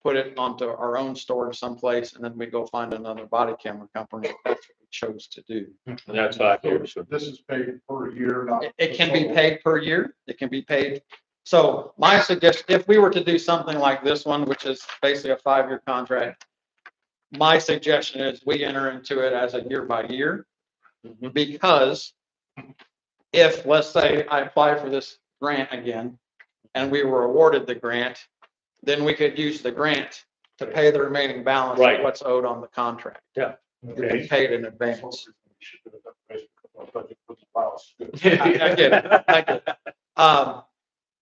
put it onto our own storage someplace, and then we go find another body camera company. That's what we chose to do. And that's 5 years. So this is paid per year, not. It can be paid per year. It can be paid. So my suggestion, if we were to do something like this one, which is basically a 5-year contract, my suggestion is we enter into it as a year by year. Because if, let's say, I apply for this grant again and we were awarded the grant, then we could use the grant to pay the remaining balance Right. of what's owed on the contract. Yeah. It'd be paid in advance. I get it.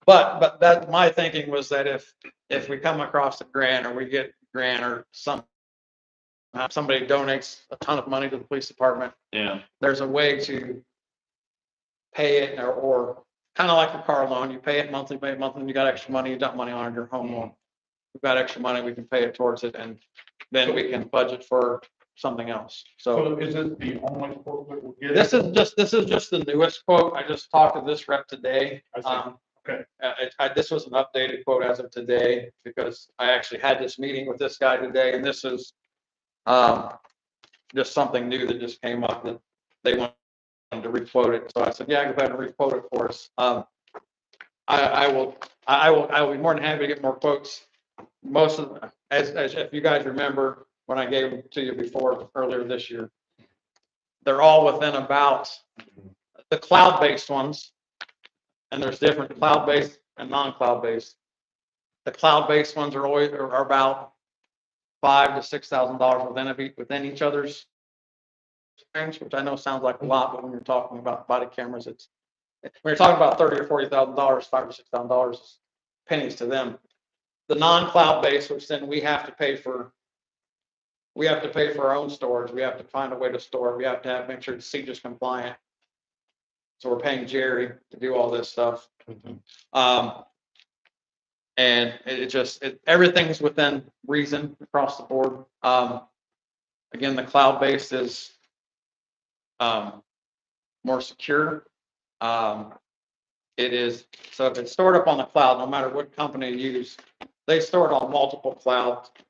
But that, my thinking was that if we come across a grant or we get grant or somebody donates a ton of money to the police department, Yeah. there's a way to pay it or kind of like a car loan, you pay it monthly, and you got extra money, you dump money on your home loan. We've got extra money, we can pay it towards it, and then we can budget for something else. So So is it the only quote that we're getting? this is just the newest quote. I just talked to this rep today. I see. Okay. This was an updated quote as of today because I actually had this meeting with this guy today, and this is Just something new that just came up that they wanted to requote it. So I said, yeah, go ahead and requote it for us. I will be more than happy to get more quotes. Most of, as if you guys remember, when I gave them to you before, earlier this year, they're all within about the cloud-based ones. And there's different cloud-based and non-cloud-based. The cloud-based ones are always, are about $5,000 to $6,000 within each other's range, which I know sounds like a lot, but when you're talking about body cameras, when you're talking about $30,000 or $40,000, $5,000 or $6,000 is pennies to them. The non-cloud based, which then we have to pay for our own storage. We have to find a way to store. We have to make sure it's CJIS compliant. So we're paying Jerry to do all this stuff. And everything's within reason across the board. Again, the cloud-based is more secure. It is, so if it's stored up on the cloud, no matter what company you use, they store it on multiple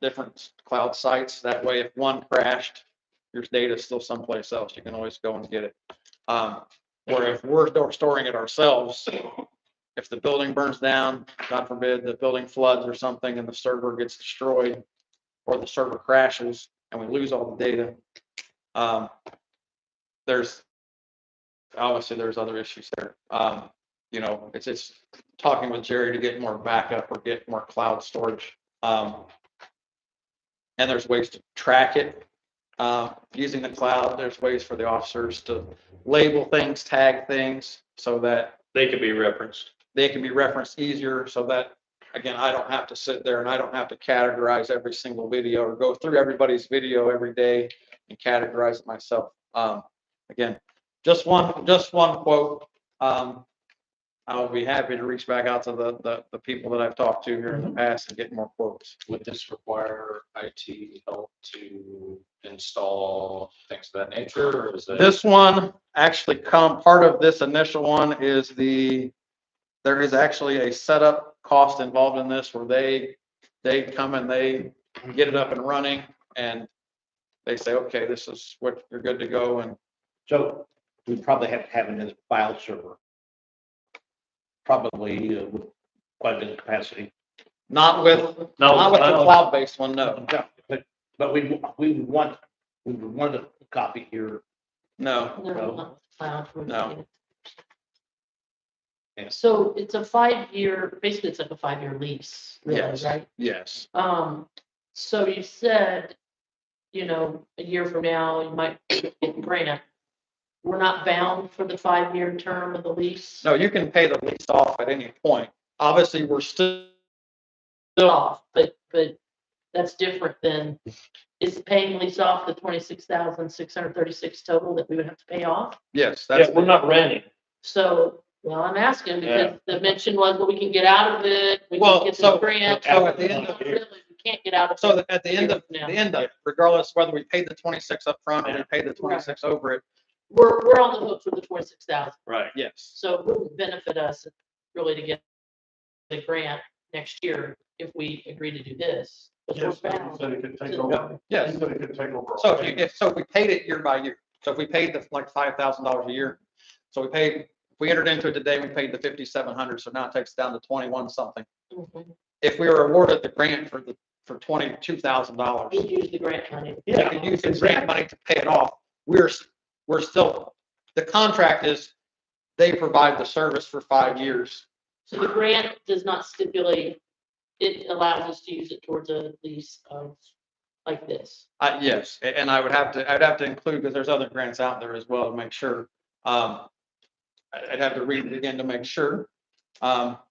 different cloud sites. That way, if one crashed, your data is still someplace else. You can always go and get it. Where if we're storing it ourselves, if the building burns down, God forbid, the building floods or something and the server gets destroyed or the server crashes and we lose all the data, there's other issues there. It's just talking with Jerry to get more backup or get more cloud storage. And there's ways to track it using the cloud. There's ways for the officers to label things, tag things so that They could be referenced. they can be referenced easier so that, again, I don't have to sit there and I don't have to categorize every single video or go through everybody's video every day and categorize it myself. Again, just one quote. I will be happy to reach back out to the people that I've talked to here in the past and get more quotes. Would this require IT help to install things of that nature, or is it? This one actually part of this initial one is there is actually a setup cost involved in this where they come and they get it up and running and they say, okay, this is what you're good to go. And So we probably have to have it as a file server. Probably with quite a bit of capacity. not with the cloud-based one, no. But we would want a copy here. No. No, not cloud. No. Yeah. So it's a 5-year, basically it's like a 5-year lease, really, Yes. right? Yes. So you said, a year from now, you might get a grant. We're not bound for the 5-year term of the lease? No, you can pay the lease off at any point. Obviously, we're still Off, but that's different than, is paying lease off the 26,636 total that we would have to pay off? yes, Yeah, that's we're not renting. So, well, I'm asking because the mention was, well, we can get out of it, we Well, can get so- the grant. so at the end Not really, we can't get out of it. so at the end of Yeah. it, regardless whether we paid the 26 up front or we paid the 26 over it, We're on the hook for the 26,000. Right. yes. So it wouldn't benefit us really to get the grant next year if we agree to do this. But we're Yes, but he bound. said he could take over. Yes. He said he could take over. So if we paid it year by year, so if we paid the like $5,000 a year, so if we entered into it today, we paid the 5,700, so now it takes it down to 21 something. Mhm. If we were awarded the grant for $22,000, We'd use the grant money. we could use the grant money to pay it off. We're still, the contract is they provide the service for 5 years. So the grant does not stipulate, it allows us to use it towards a lease of like this. Yes, and I'd have to include, because there's other grants out there as well to make sure. I'd have to read it again to make sure. But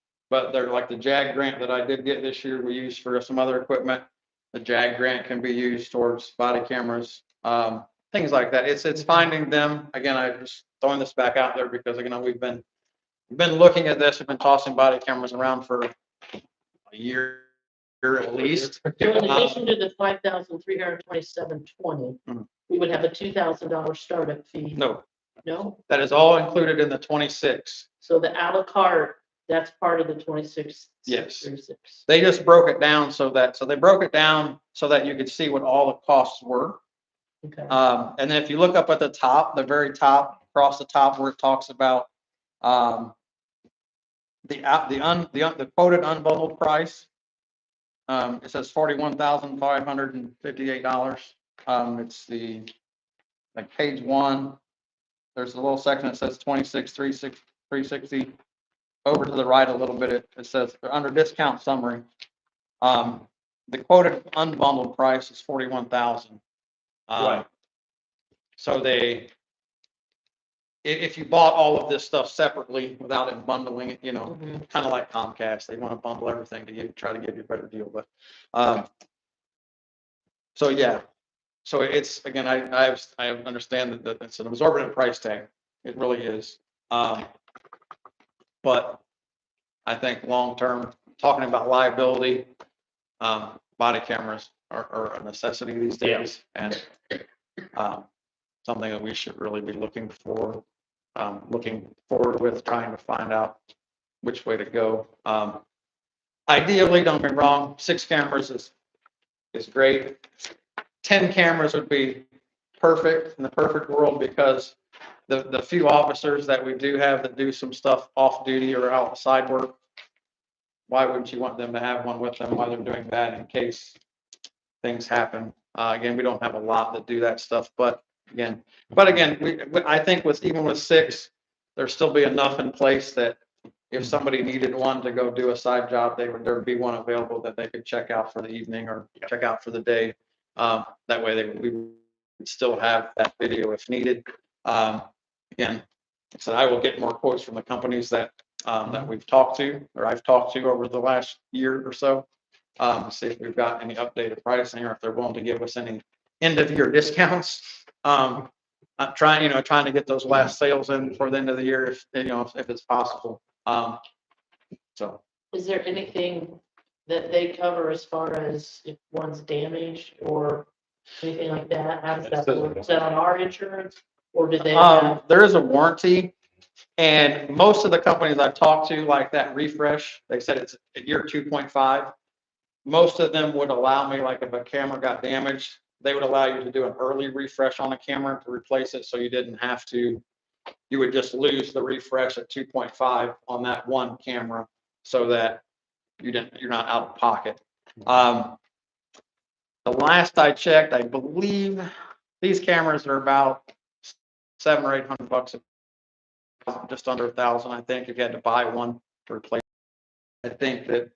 they're like the JAG grant that I did get this year, we used for some other equipment. The JAG grant can be used towards body cameras, things like that. It's finding them. Again, I just throwing this back out there because, we've been looking at this, we've been tossing body cameras around for a year at least. So in addition to the 5,327.20, Mhm. we would have a $2,000 startup fee. No, No? that is all included in the 26. So the à la carte That's part of the 26. Yes. 36. They just broke it down so they broke it down so that you could see what all the costs were. Okay. And then if you look up at the top, the very top, across the top where it talks about, the quoted unbundled price. It says $41,558. It's like page 1. There's a little section that says 26,360. Over to the right a little bit, it says under discount summary. The quoted unbundled price is 41,000. Right. So if you bought all of this stuff separately without it bundling it, Mhm. kind of like Comcast, they want to bundle everything to try to give you a better deal, but, so yeah. So it's, again, I understand that it's an absorbent price tag. It really is. But I think long-term, talking about liability, body cameras are a necessity these days. And, something that we should really be looking forward with, trying to find out which way to go. Ideally, don't get me wrong, 6 cameras is great. 10 cameras would be perfect in the perfect world, because the few officers that we do have that do some stuff off duty or outside work, why wouldn't you want them to have one with them while they're doing that in case things happen? Again, we don't have a lot that do that stuff, but again, I think even with 6, there'd still be enough in place that if somebody needed one to go do a side job, there'd be one available that they could check out for the evening or check out for the day. That way we would still have that video if needed. Again, so I will get more quotes from the companies that we've talked to, or I've talked to over the last year or so. See if we've got any updated pricing, or if they're willing to give us any end of year discounts. I'm trying to get those last sales in before the end of the year, if it's possible. So Is there anything that they cover as far as if one's damaged or anything like that? How does that work? Is that on our insurance, or do they have? there is a warranty, and most of the companies I've talked to, like that refresh, they said it's at year 2.5. Most of them would allow me, like if a camera got damaged, they would allow you to do an early refresh on a camera to replace it, so you didn't have to. You would just lose the refresh at 2.5 on that one camera, so that you're not out of pocket. The last I checked, I believe these cameras are about $700 or $800, just under 1,000, I think, if you had to buy one to replace. I think that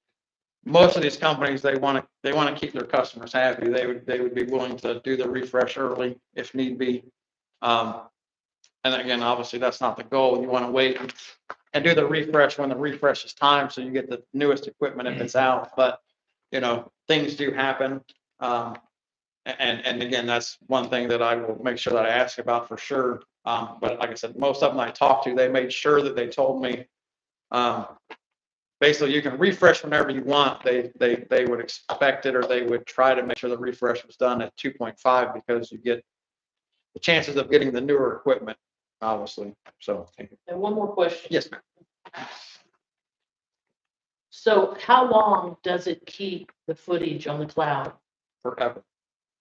most of these companies, they want to keep their customers happy. They would be willing to do the refresh early if need be. And again, obviously that's not the goal. You want to wait and do the refresh when the refresh is time, so you get the newest equipment if it's out. But things do happen. And again, that's one thing that I will make sure that I ask about for sure. But like I said, most of them I talked to, they made sure that they told me, basically you can refresh whenever you want. They would expect it, or they would try to make sure the refresh was done at 2.5, because you get the chances of getting the newer equipment, obviously. So. And one more question. Yes, ma'am. So how long does it keep the footage on the cloud? Forever.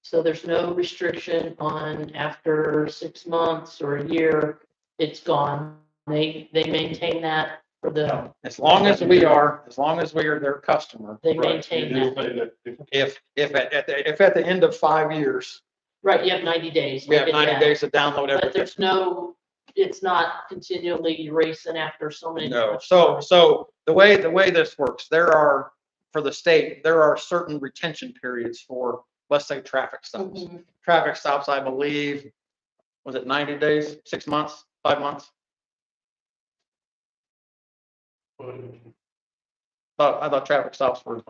So there's no restriction on after 6 months or a year, it's gone. They maintain that for the, As long as we are their customer. they maintain that. If at the end of 5 years, Right, you have 90 days. we have Look at 90 that. days to download But everything. there's it's not continually erasing after so many. No, so the way this works, for the state, there are certain retention periods for, let's say, traffic stops. Mhm. Traffic stops, I believe, was it 90 days, 6 months, 5 months? I thought traffic stops were.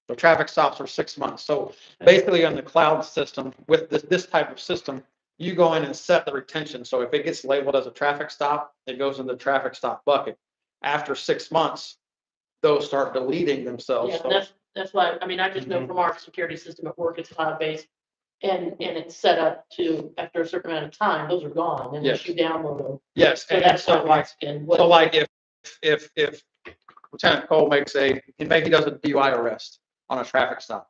So traffic stops for 6 months. So basically on the cloud system, with this type of system, you go in and set the retention. So if it gets labeled as a traffic stop, it goes in the traffic stop bucket. After 6 months, those start deleting themselves. Yeah, So that's why, I mean, I just know from our security system at work, it's cloud-based. And it's set up to, after a certain amount of time, those are gone unless Yes. you download them. yes, So and that's so what I'm like, asking. so like if if Lieutenant Cole makes he does a DUI arrest on a traffic stop.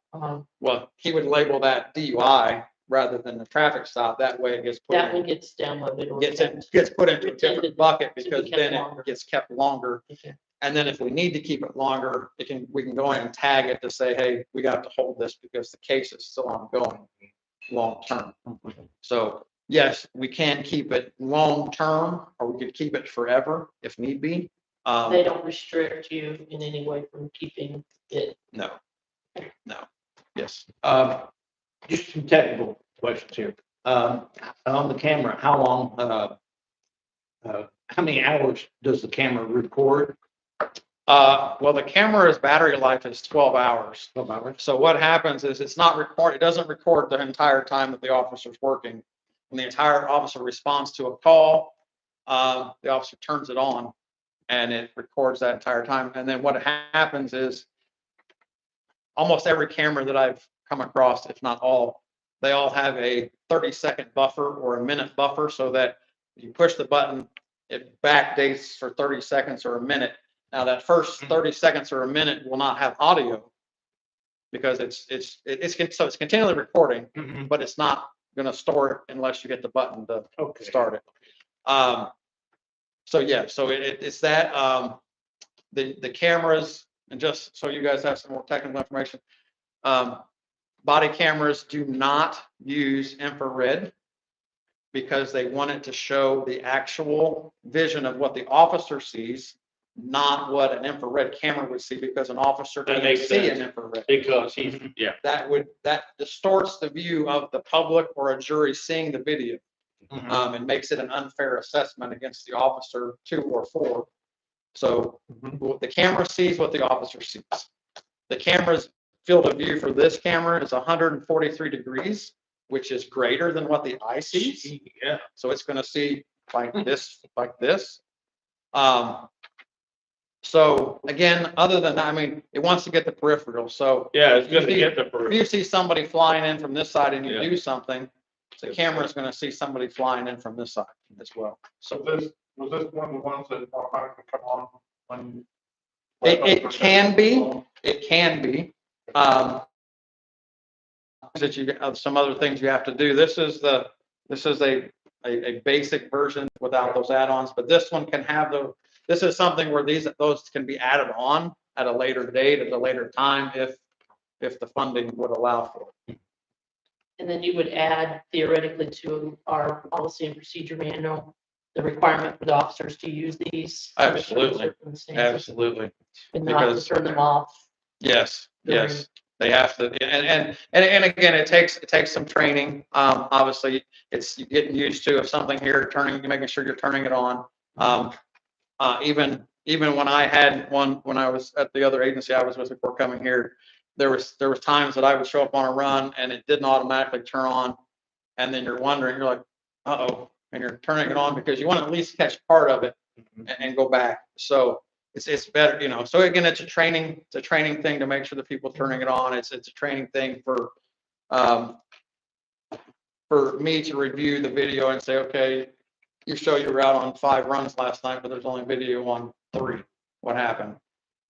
Well, he would label that DUI rather than the traffic stop. That way it gets put That one in, gets downloaded or. gets put into a different Intended bucket to be because kept then longer. it gets kept longer. Okay. And then if we need to keep it longer, we can go in and tag it to say, hey, we got to hold this because the case is still ongoing long term. So yes, we can keep it long term, or we could keep it forever if need be. They don't restrict you in any way from keeping it. No, yes. Just some technical questions here. On the camera, how long, how many hours does the camera record? Well, the camera's battery life is 12 hours. 12 hours? So what happens is it doesn't record the entire time that the officer's working. When the entire officer responds to a call, the officer turns it on and it records that entire time. And then what happens is almost every camera that I've come across, if not all, they all have a 30-second buffer or a minute buffer so that you push the button, it backdates for 30 seconds or a minute. Now that first 30 seconds or a minute will not have audio because it's continually recording, but it's not going to store it unless you get the button to start it. So yeah, so it's that, the cameras, and just so you guys have some more technical information, body cameras do not use infrared because they want it to show the actual vision of what the officer sees, not what an infrared camera would see, because an officer That doesn't makes see sense. an infrared. Because yeah. That distorts the view of the public or a jury seeing the video. And makes it an unfair assessment against the officer 2 or 4. So the camera sees what the officer sees. The camera's field of view for this camera is 143 degrees, which is greater than what the eye sees. Yeah. So it's going to see like this, like this. So again, other than that, I mean, it wants to get the peripheral. So Yeah, it's gonna get the. if you see somebody flying in from this side and you Yeah. do something, the camera is going to see somebody flying in from this side as well. So So was this one of the ones that automatically come on when? it can be, it can be. That you some other things you have to do. This is a basic version without those add-ons, but this one can have this is something where those can be added on at a later date, at a later time, if the funding would allow for it. And then you would add theoretically to our policy and procedure manual, the requirement for the officers to use these. under certain Absolutely. circumstances, Absolutely. And not to Because- turn them off. Yes, yes, they have to, and again, it takes some training. Obviously, it's you getting used to if something here making sure you're turning it on. Even when I had one, when I was at the other agency I was with before coming here, there was times that I would show up on a run and it didn't automatically turn on. And then you're wondering, you're like, uh-oh, and you're turning it on because you want to at least catch part of it and go back. So it's better, so again, it's a training thing to make sure that people turning it on. It's a training thing for me to review the video and say, okay, you show you were out on 5 runs last night, but there's only video on 3. What happened?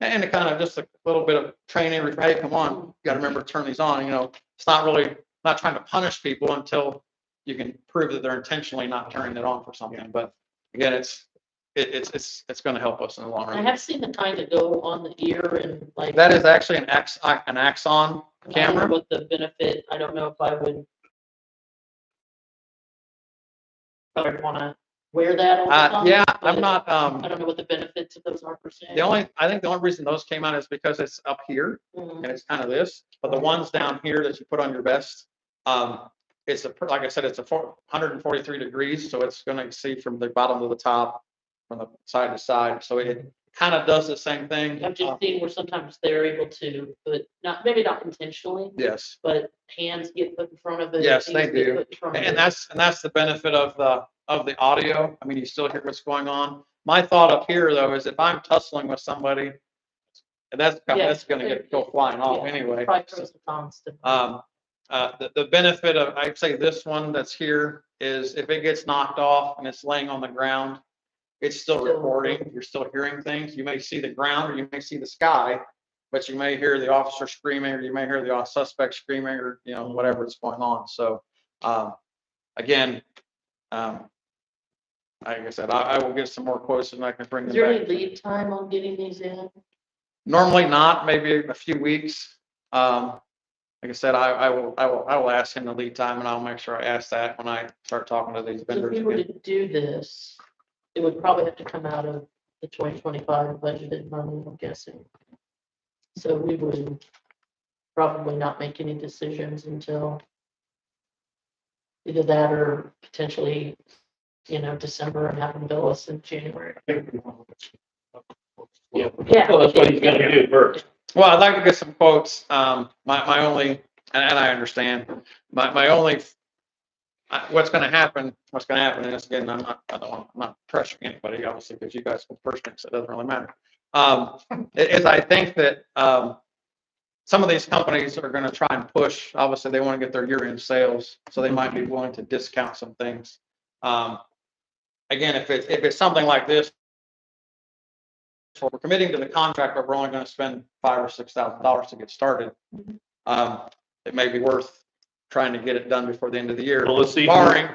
And it kind of just a little bit of training. Hey, come on, you got to remember to turn these on. It's not trying to punish people until you can prove that they're intentionally not turning it on for something. But again, it's going to help us in the long I run. have seen the kind that go on the ear and like. That is actually an Axon I don't know camera. what the benefit, I don't know if I would. Probably want to wear that all the time. Yeah, but I'm not, I don't know what the benefits of those are per se. I think the only reason those came out is because it's up here Mhm. and it's kind of this, but the ones down here that you put on your vest, it's like I said, it's 143 degrees, so it's going to see from the bottom to the top, from the side to side. So it kind of does the same thing. I've just seen where sometimes they're able to put, maybe not intentionally, Yes. but hands get put in front of it. Yes, things they get do. put in front of And it. that's the benefit of the audio. I mean, you still hear what's going on. My thought up here though is if I'm tussling with somebody, and that's gonna go flying off Yeah, anyway. probably pros and cons to- The benefit of, I'd say this one that's here is if it gets knocked off and it's laying on the ground, it's still recording, you're still hearing things. You may see the ground or you may see the sky, but you may hear the officer screaming, or you may hear the suspect screaming, or, you know, whatever is going on. So, again, like I said, I will get some more quotes and I can bring Is them there any back. lead time on getting these in? Normally not, maybe a few weeks. Like I said, I will ask him the lead time, and I'll make sure I ask that when I start talking to these If vendors we were again. to do this, it would probably have to come out of the 2025 budgeted money, I'm guessing. So we would probably not make any decisions until either that or potentially, December, and have them bill us in January. Yeah. Yeah. Well, that's what he's gonna do first. Well, I'd like to get some quotes. My only, and I understand, my only, what's gonna happen, is, again, I'm not pressuring anybody, obviously, because you guys will first mix, it doesn't really matter. Is I think that, some of these companies are gonna try and push, obviously, they wanna get their year-end sales, so they might be willing to discount some things. Again, if it's something like this, so we're committing to the contract, but we're only gonna spend $5,000 or $6,000 to get started. It may be worth trying to get it done before the end of the year, Well, let's see. barring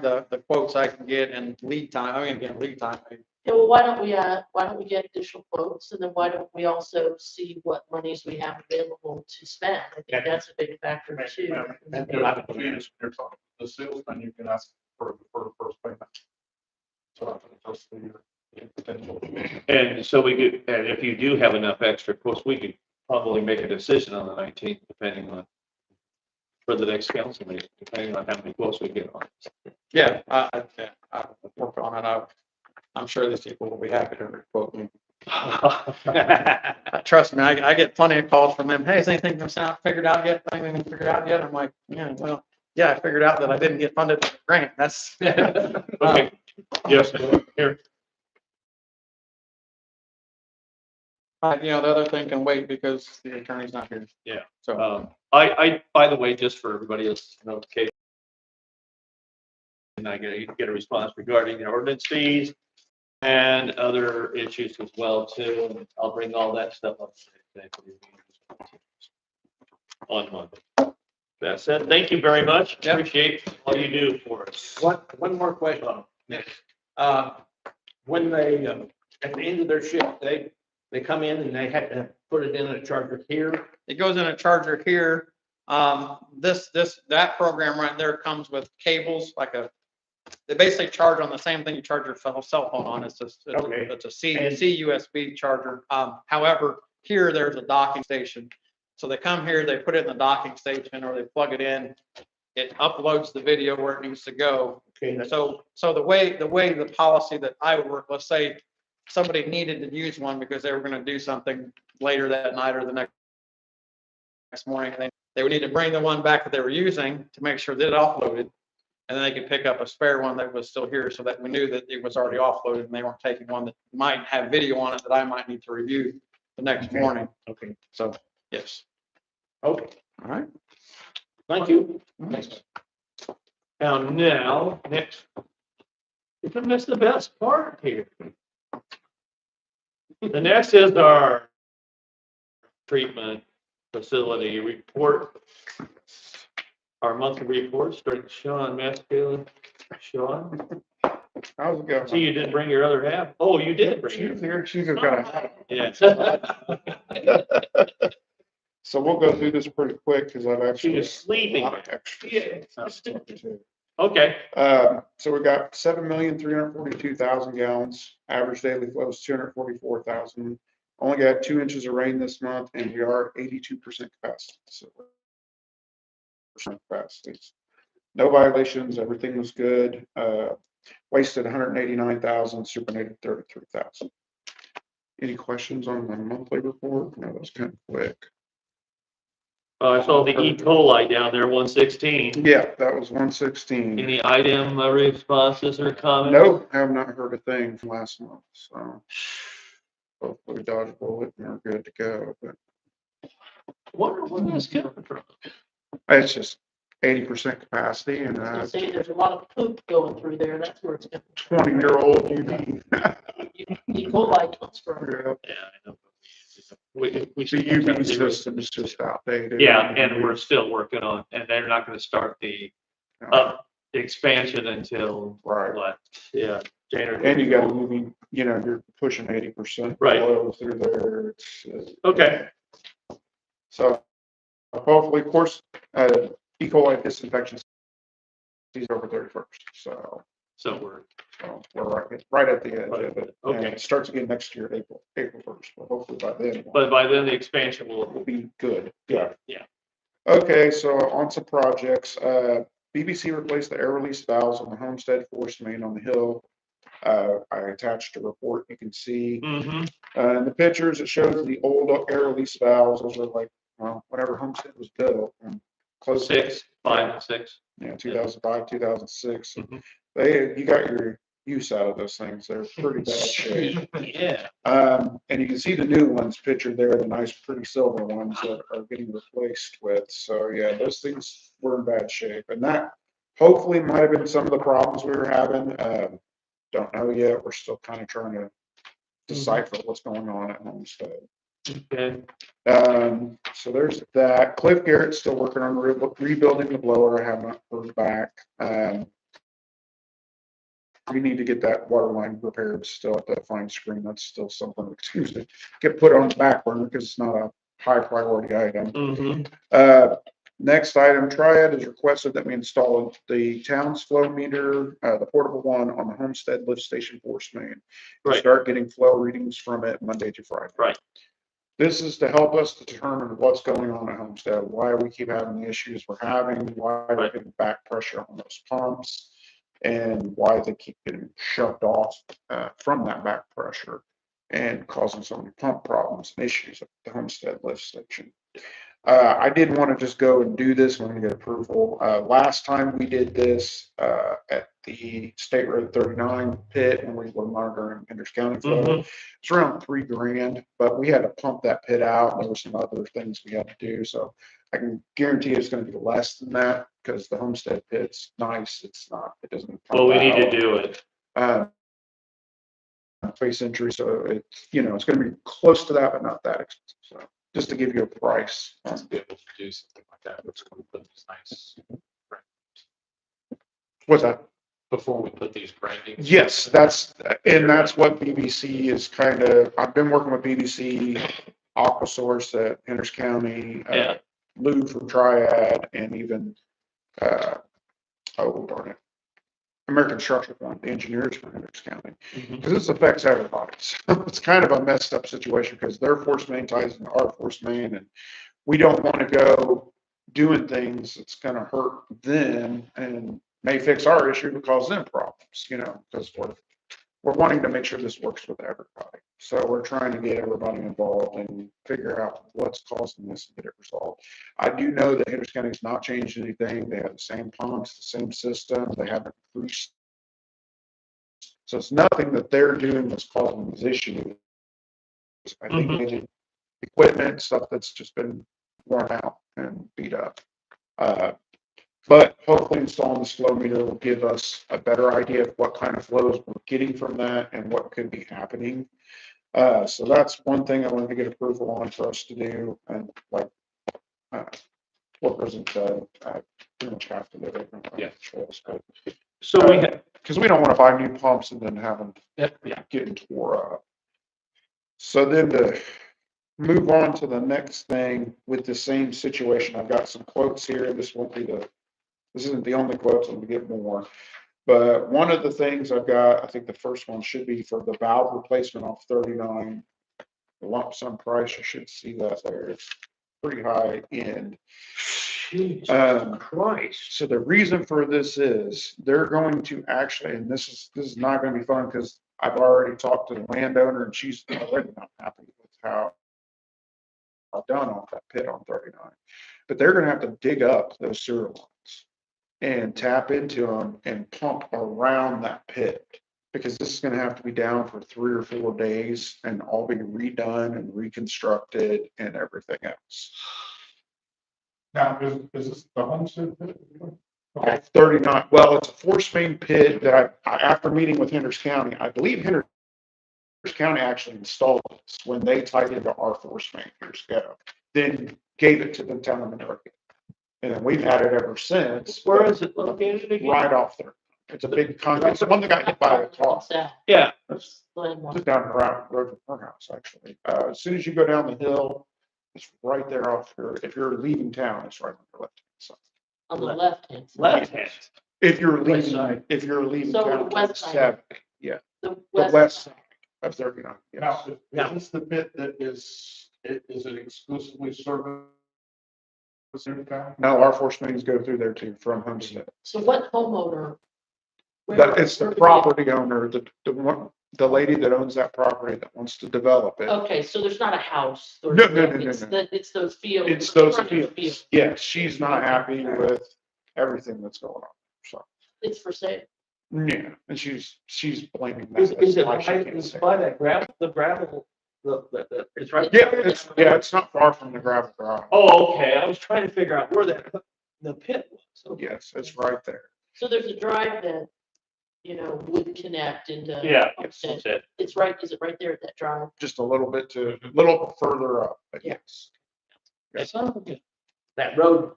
the quotes I can get and lead time. I mean, again, lead time. Yeah, well, why don't we get additional quotes, and then why don't we also see what monies we have available to spend? I think that's a big factor too. The salesman, you can ask for the first payment. So after the first of the year. Potential. And so and if you do have enough extra, of course, we could probably make a decision on the 19th, depending on, for the next council meeting, depending on how many quotes we get on. Yeah, I'll work on it. I'm sure these people will be happy to quote me. Trust me, I get plenty of calls from them. Hey, is anything figured out yet? Anything figured out yet? I'm like, yeah, well, yeah, I figured out that I didn't get funded for the grant. That's. Okay, yes, here. The other thing can wait because the attorney's not here. Yeah. So, By the way, just for everybody else's notification, and I get a response regarding the ordinance fees and other issues as well too. I'll bring all that stuff up on Monday. That said, thank you very much. Yep. Appreciate all you do for us. One more question. When they, at the end of their shift, they come in and they have to put it in a charger here. it goes in a charger here. That program right there comes with cables, they basically charge on the same thing you charge your cell phone on. It's just, Okay. it's a C USB charger. However, here there's a docking station. So they come here, they put it in the docking station, or they plug it in. It uploads the video where it needs to go. Okay. So the way the policy that I would work, let's say somebody needed to use one because they were going to do something later that night or the next morning, they would need to bring the one back that they were using to make sure that it offloaded. And then they could pick up a spare one that was still here, so that we knew that it was already offloaded and they weren't taking one that might have video on it that I might need to review the next morning. Okay. So, yes. Okay. All right. Thank you. Now, next, you can miss the best part here. The next is our treatment facility report. Our monthly report, starting with Sean Mascala. Sean, How's it going? see, you didn't bring your other half. Oh, you did bring She's it. here, she's just got Yes. so we'll go through this pretty quick because I've She actually. was sleeping. a lot of extras. Okay, So we got 7,342,000 gallons, average daily flow is 244,000. Only got 2 inches of rain this month and we are at 82% capacity. So capacities. No violations, everything was good. Wasted 189,000, supernated 33,000. Any questions on the monthly report? No, that was kind of quick. I saw the E. coli down there, 116. Yeah, that was 116. Any item responses or comments? Nope, have not heard a thing from last month, so. Hopefully dodge a bullet and we're good to go, but Wonder where that's coming from. it's just 80% capacity and I say there's a lot of poop going through there. That's where it's going. 20-year-old UV. E. coli comes from. Yeah, Yeah, I know. We the should- UV system is just outdated. Yeah, and we're still working on, and they're not gonna start the expansion until Right. what? Yeah. January. And you got UV, you're pushing 80% Right. flow through there. It's, Okay. So hopefully, of course, E. coli disinfection is over 31st. So So we're right at the edge of it. Okay. And it starts again next year, April 1st. But hopefully by then, but by then the expansion we'll will, be good. Yeah. yeah. Okay, so on some projects, BBC replaced the air release valves on the Homestead force main on the hill. I attached a report you can see. Mm-hmm. In the pictures, it shows the old air release valves. Those are like, well, whenever Homestead was built. Close to 5 and 6. 2005, 2006. Mhm. You got your use out of those things. They're pretty bad shape. Yeah. And you can see the new ones pictured there, the nice pretty silver ones that are getting replaced with. So yeah, those things were in bad shape. And that hopefully might have been some of the problems we were having. Don't know yet. We're still kind of trying to decipher what's going on at Homestead. Okay. So there's that. Cliff Garrett's still working on rebuilding the blower. I have not heard back. We need to get that water line repaired still at that fine screen. That's still something, excuse me, get put on the back burner because it's not a high priority item. Mm-hmm. Next item, Triad has requested that we install the town's flow meter, the portable one on the Homestead lift station force main. Right. Start getting flow readings from it Monday to Friday. Right. This is to help us determine what's going on at Homestead, why we keep having the issues we're having, why we're getting back pressure on those pumps, and why they keep getting shoved off from that back pressure and causing so many pump problems and issues at the Homestead lift station. I did want to just go and do this when we get approval. Last time we did this at the State Road 39 pit when we were monitoring Hendricks County flow. Mhm. It's around $3,000, but we had to pump that pit out. There were some other things we had to do. So I can guarantee it's going to be less than that because the Homestead pit's nice. It's not, it doesn't. Well, we need to pump do it. out. Face entry, so it's, it's going to be close to that, but not that expensive. So just to give you a price. To be able to do something like that, it's going to put these nice, What's that? before we put these brandings. Yes, that's what BBC is kind of, I've been working with BBC, Aquasource at Hendricks County, Yeah. Lou from Triad, and even, oh darn it, American Structural Point, the engineers from Hendricks County, Mhm. because this affects everybody. So it's kind of a messed up situation because their force main ties into our force main, and we don't want to go doing things that's going to hurt them and may fix our issue but cause them problems, because we're wanting to make sure this works with everybody. So we're trying to get everybody involved and figure out what's causing this and get it resolved. I do know that Hendricks County has not changed anything. They have the same pumps, the same system. They haven't increased. So it's nothing that they're doing that's causing these issues. I think they need equipment, stuff that's just been worn out and beat up. But hopefully installing this flow meter will give us a better idea of what kind of flows we're getting from that and what could be happening. So that's one thing I wanted to get approval on for us to do. And like, what wasn't, I pretty much have to do it. Yeah. But, So we have, because we don't want to buy new pumps and then have them yeah. getting tore up. So then to move on to the next thing with the same situation, I've got some quotes here. This isn't the only quotes, I'm gonna get more. But one of the things I've got, I think the first one should be for the valve replacement off 39. The lump sum price, you should see that there. It's pretty high end. Jesus Christ. So the reason for this is they're going to actually, and this is not going to be fun because I've already talked to the landowner and she's already not happy with how I've done off that pit on 39. But they're going to have to dig up those sewer lines and tap into them and pump around that pit because this is going to have to be down for 3 or 4 days and all be redone and reconstructed and everything else. Now, is this the homestead pit? Okay, 39, well, it's a force main pit that after meeting with Hendricks County, I believe Hendricks County actually installed this when they tied into our force main years ago, then gave it to the town of Monroe. And then we've had it ever since. Where is it located again? Right off there. It's a big concrete, it's the one that got hit by a car. Yeah, That's Landmark. just down the road from her house, actually. As soon as you go down the hill, it's right there off here. If you're leaving town, it's right on your left hand side. On the left hand. left hand. If you're West leaving, side. if you're leaving So town, west it's side. 70, yeah, The the west side of 39. Now, Yes. is this the pit that is it exclusively service in town? No, our force mains go through there too from Homestead. So what homeowner? That it's the where- property owner, the one, the lady that owns that property that wants to develop it. Okay, so there's not a house. or No, no, no, anything. no, It's no. it's those fields. It's those front of the fields. Yes, she's not happy with everything that's going on. So, It's for sale. yeah, and she's blaming Is that. it That's why she by, can't is say. by that gravel, it's right? Yeah, it's not far from the gravel drive. Oh, okay, I was trying to figure out where the pit was. Okay. Yes, it's right there. So there's a drive that, would connect into. Yeah, Homestead. that's it. It's right, is it right there at that drive? Just a little further up, but Yeah. yes. It's not good. That road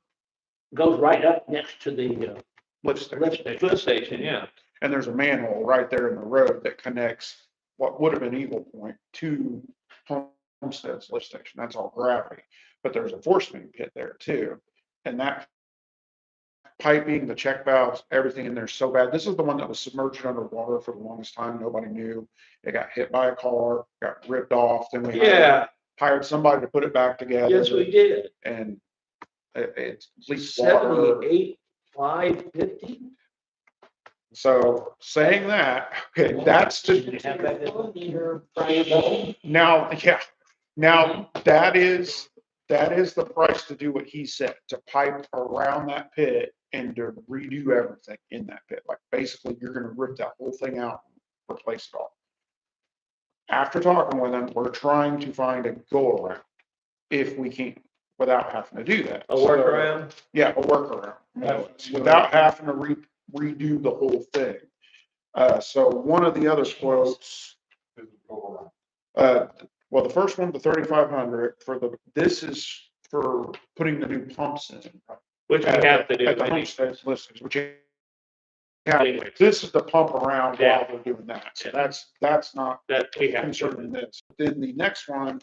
goes right up next to the, Lift station. Lift station, yeah. And there's a manhole right there in the road that connects what would have been Eagle Point to Homestead's lift station. That's all gravity. But there's a force main pit there too. And that piping, the check valves, everything in there is so bad. This is the one that was submerged underwater for the longest time. Nobody knew. It got hit by a car, got ripped off. Then we Yeah, hired somebody to put it back together. yes, we did. And it's leaked water. 78, 550. So saying that, okay, that's to, now, yeah, now that is the price to do what he said, to pipe around that pit and to redo everything in that pit. Like basically you're gonna rip that whole thing out and replace it all. After talking with him, we're trying to find a go around if we can, without having to do that. A workaround? Yeah, a workaround, without having to redo the whole thing. So one of the other quotes, well, the first one, the 3,500 this is for putting the new pumps in. Which we have to do. At the Homestead listings, which you have, this is the pump around while they're doing that. So that's not That we have. concerning this. Then the next one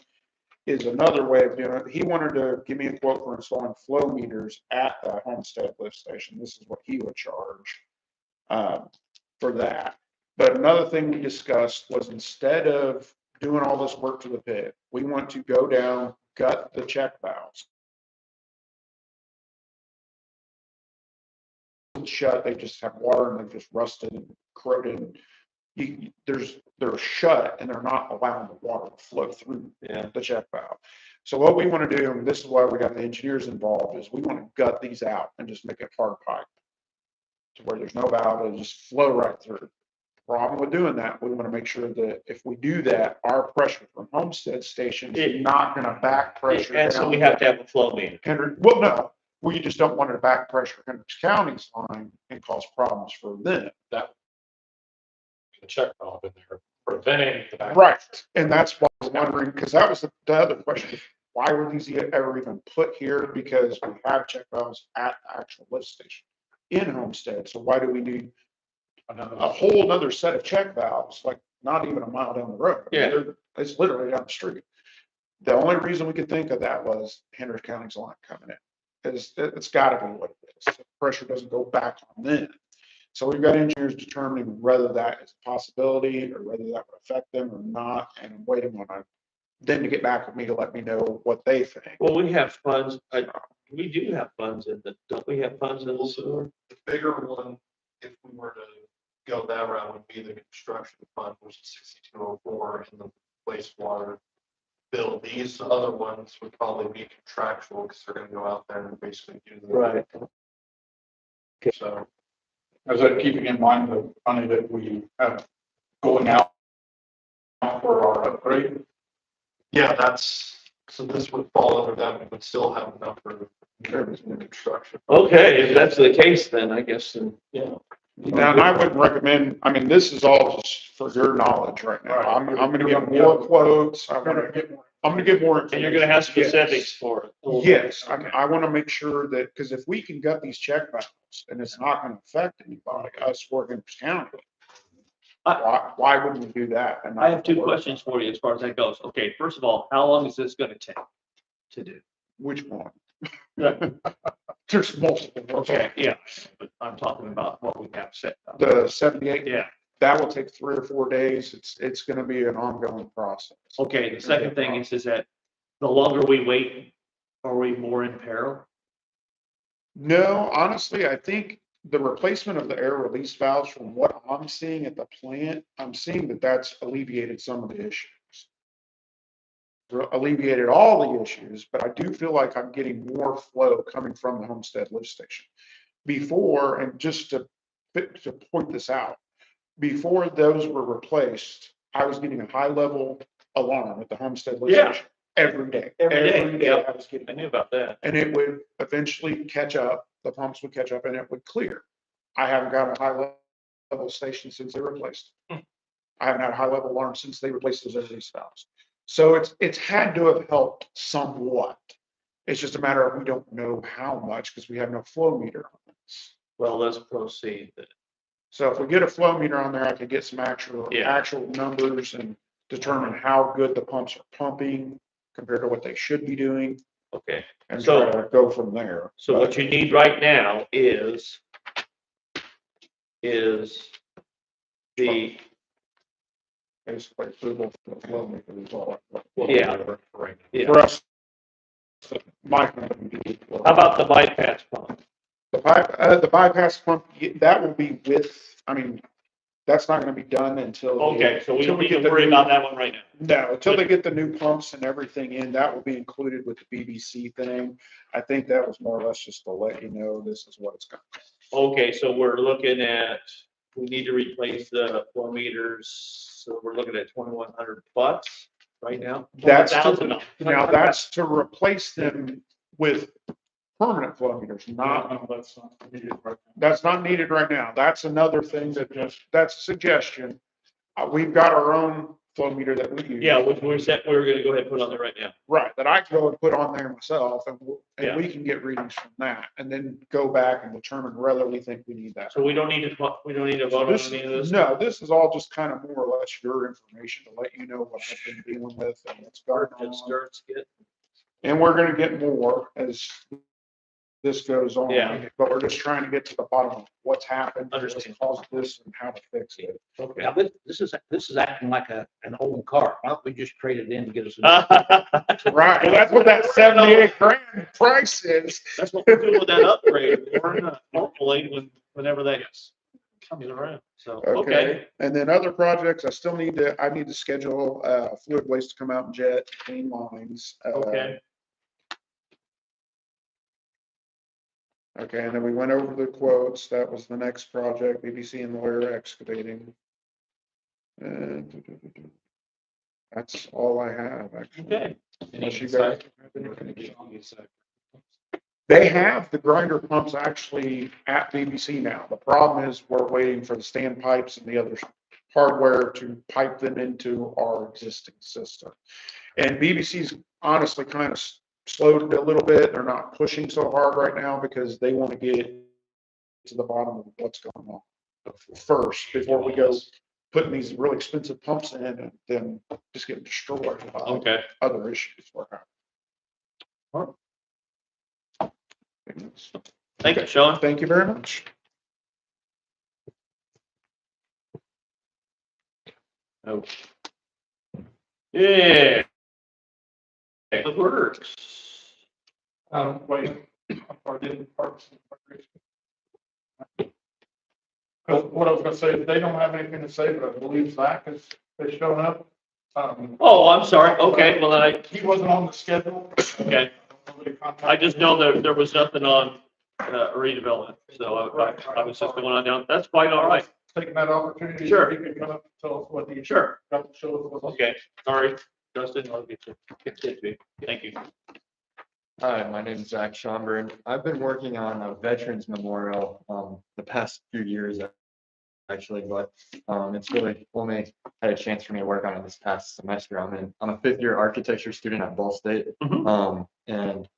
is another way of doing it. He wanted to give me a quote for installing flow meters at the Homestead lift station. This is what he would charge for that. But another thing we discussed was instead of doing all this work to the pit, we want to go down, gut the check valves. Shut, they just have water and they're just rusted and corroded. They're shut and they're not allowing the water to flow through the check valve. So what we want to do, and this is why we got the engineers involved, is we want to gut these out and just make it hard pipe to where there's no valve, it'll just flow right through. Problem with doing that, we want to make sure that if we do that, our pressure from Homestead Station is not going to back pressure. And so down we have to have a flow meter. Well, no, we just don't want it to back pressure Hendricks County's line and cause problems for them. The check valve in there preventing the back. Right, and that's why I was wondering, because that was the other question, why were these ever even put here? Because we have check valves at the actual lift station in Homestead, so why do we need a whole nother set of check valves, like not even a mile down the road? It's literally down the street. The only reason we could think of that was Hendricks County's line coming in. It's gotta be what it is. The pressure doesn't go back on them. So we've got engineers determining whether that is a possibility or whether that would affect them or not, and I'm waiting on them to get back with me to let me know what they think. Well, we have funds, we do have funds don't we have funds in the sewer? The bigger one, if we were to go that route, would be the construction fund, which is 6204, and the wastewater bill. These other ones would probably be contractual because they're gonna go out there and basically do the. Right. So. Is that keeping in mind the money that we have going out for our upgrade? Yeah, so this would fall under that. We would still have enough for Everything's new construction. Okay, if that's the case, then I guess, yeah. Now, and I wouldn't recommend, I mean, this is all just for your knowledge right now. I'm gonna get more quotes. I'm gonna get more. And you're gonna have information. specifics for it. Yes, I want to make sure that, because if we can gut these check valves and it's not going to affect anybody, us working county, why wouldn't we do that? And I have not two work? questions for you as far as that goes. Okay, first of all, how long is this gonna take to do? Which one? Yeah. There's multiple. Okay, yeah, but I'm talking about what we have set up. The 78, Yeah, that will take 3 or 4 days. It's going to be an ongoing process. okay, the second thing is that the longer we wait, are we more in peril? No, honestly, I think the replacement of the air release valves, from what I'm seeing at the plant, I'm seeing that that's alleviated some of the issues. Alleviated all the issues, but I do feel like I'm getting more flow coming from the Homestead lift station. Before, and just to point this out, before those were replaced, I was getting a high level alarm at the Homestead lift Yeah. station every day. Every day, yeah. I was getting. I knew about that. And it would eventually catch up, the pumps would catch up and it would clear. I haven't got a high level station since they replaced it. I haven't had a high level alarm since they replaced those release valves. So it's had to have helped somewhat. It's just a matter of we don't know how much because we have no flow meter on this. Well, let's proceed then. So if we get a flow meter on there, I could get some actual Yeah. numbers and determine how good the pumps are pumping compared to what they should be doing Okay, and So- try to go from there. so what you need right now is the, Basically approval for the flow meter is all. Yeah. yeah, For us, my company. how about the bypass pump? The bypass pump, that will be with, I mean, that's not gonna be done until. Okay, so we until don't need get to the worry new- about that one right now. No, until they get the new pumps and everything in, that will be included with the BBC thing. I think that was more or less just to let you know this is what it's gonna cost. Okay, so we're looking at, we need to replace the flow meters, so we're looking at 2,100 bucks right now. That's, 1,000. now that's to replace them with permanent flow meters, not, that's not needed right now. That's another thing that that's a suggestion. We've got our own flow meter that we use. Yeah, which we're gonna go ahead and put on there right now. Right, that I can go and put on there myself and, Yeah. we can get readings from that and then go back and determine whether we think we need that. So we don't need to vote on any of this? No, this is all just kind of more or less your information to let you know what I've been dealing with and what's going It on. starts getting, And we're gonna get more as this goes on. Yeah. But we're just trying to get to the bottom of what's happened, what's Understand. caused this and how to fix it. okay. Now, this is acting like an old car. Why don't we just trade it in to get us? Right, well, that's what that 78 grand price is. That's what we're doing with that upgrade, Warren, hopefully, whenever that comes around, so, okay. Okay, and then other projects, I need to schedule, fluid waste to come out and jet, clean lines. Okay, Okay, and then we went over the quotes. That was the next project, BBC and Lawyer Excavating. And that's all I have, actually. okay. Unless you guys have anything. They have the grinder pumps actually at BBC now. The problem is we're waiting for the standpipes and the other hardware to pipe them into our existing system. And BBC's honestly kind of slowed a little bit. They're not pushing so hard right now because they want to get to the bottom of what's going on first before we go putting these really expensive pumps in and then just get destroyed by Okay. other issues. Thank you, Sean. Thank you very much. Oh. Yeah. It works. Wait, I didn't parts. Cause what I was gonna say, they don't have anything to say, but I believe Zach is showing up. Oh, I'm sorry, okay, well, then He wasn't on the schedule. Okay. I just know that there was nothing on, redevelopment, so I was just going on down, that's quite all right. Taking that opportunity. Sure. He can come up and tell us what he. Sure. Got to show us what. Okay, sorry, Justin, I'll get to you. Thank you. Hi, my name is Zach Schomburg. I've been working on a Veterans Memorial, the past few years actually, but, it's really only had a chance for me to work on it this past semester. I'm a fifth year architecture student at Ball State. And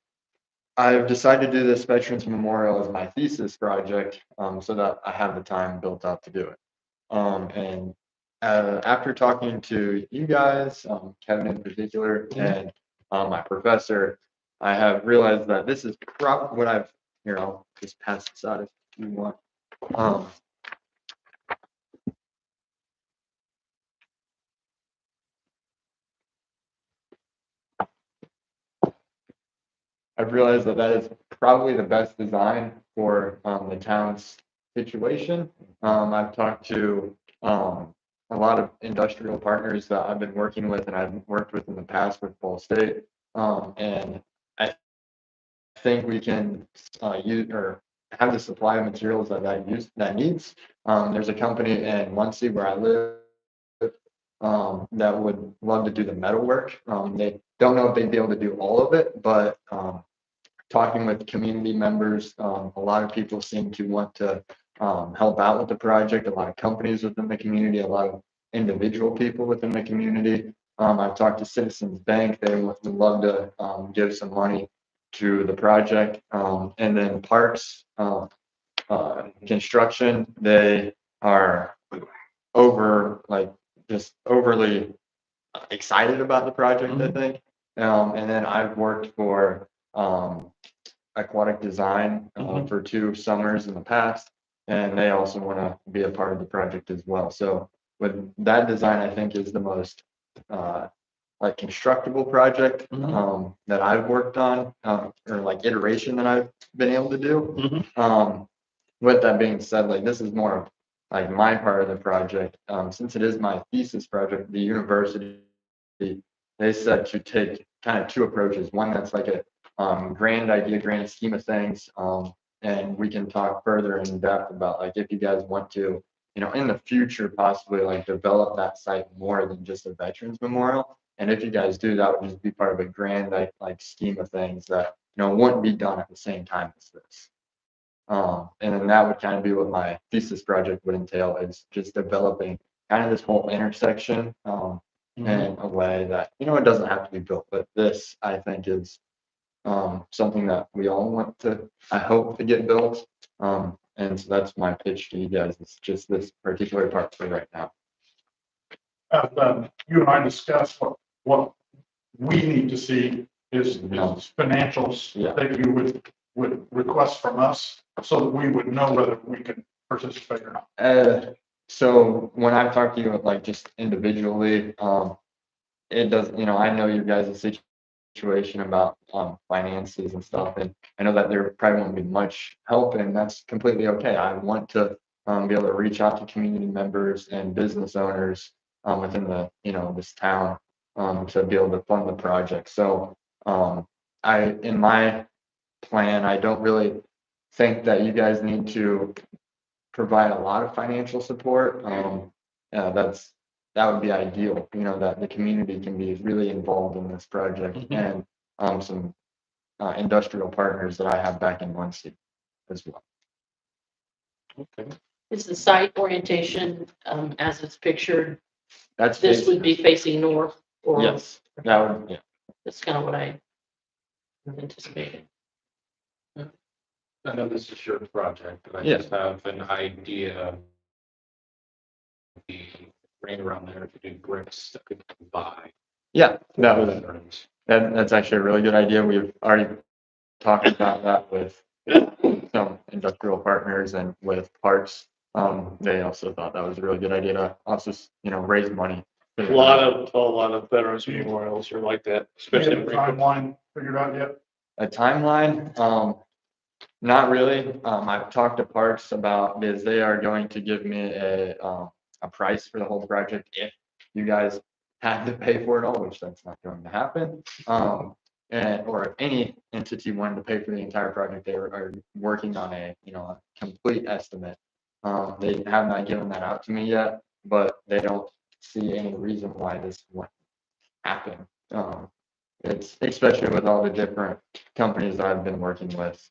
I've decided to do this Veterans Memorial as my thesis project, so that I have the time built up to do it. And after talking to you guys, Kevin in particular, and my professor, I have realized that this is probably what I've, here, I'll just pass this out if you want. I've realized that that is probably the best design for the town's situation. I've talked to a lot of industrial partners that I've been working with and I've worked with in the past with Ball State. And I think we can use or have the supply of materials that needs. There's a company in Muncie where I live that would love to do the metal work. They don't know if they'd be able to do all of it, but talking with community members, a lot of people seem to want to help out with the project. A lot of companies within the community, a lot of individual people within the community. I've talked to Citizens Bank. They would love to give some money to the project. And then Parks Construction, they are just overly excited about the project, I think. And then I've worked for Aquatic Design for 2 summers in the past, and they also want to be a part of the project as well. So with that design, I think is the most like constructible project that I've worked on, or like iteration that I've been able to do. With that being said, like this is more of like my part of the project. Since it is my thesis project, the university, they said to take kind of 2 approaches. One that's like a grand idea, grand scheme of things. And we can talk further in depth about like if you guys want to, in the future, possibly like develop that site more than just a Veterans Memorial. And if you guys do, that would just be part of a grand like scheme of things that, wouldn't be done at the same time as this. And then that would kind of be what my thesis project would entail, is just developing kind of this whole intersection in a way that, it doesn't have to be built, but this I think is something that we all want to, I hope, to get built. And so that's my pitch to you guys. It's just this particular part for right now. You and I discussed what we need to see is financials Yeah. that you would request from us so that we would know whether we can participate or not. So when I've talked to you like just individually, it does, I know you guys' situation about finances and stuff, and I know that there probably won't be much help, and that's completely okay. I want to be able to reach out to community members and business owners within the this town to be able to fund the project. So in my plan, I don't really think that you guys need to provide a lot of financial support. That would be ideal, that the community can be really involved in this project, and some industrial partners that I have back in Muncie as well. Okay. Is the site orientation, as it's pictured, That's this would be facing north? Or yes, that would, yeah. That's kind of what I anticipated. I know this is your project, but I Yeah. just have an idea of the rain around there to do bricks that could buy. Yeah, that's actually a really good idea. We've already talked about that with some industrial partners and with Parks. They also thought that was a really good idea to also, raise money. A lot of veterans memorials are like that, especially. Any timeline figured out yet? A timeline? Not really. I've talked to Parks about, because they are going to give me a price for the whole project if you guys had to pay for it all, which that's not going to happen. Or if any entity wanted to pay for the entire project, they are working on a complete estimate. They have not given that out to me yet, but they don't see any reason why this won't happen. it's especially with all the different companies that I've been working with,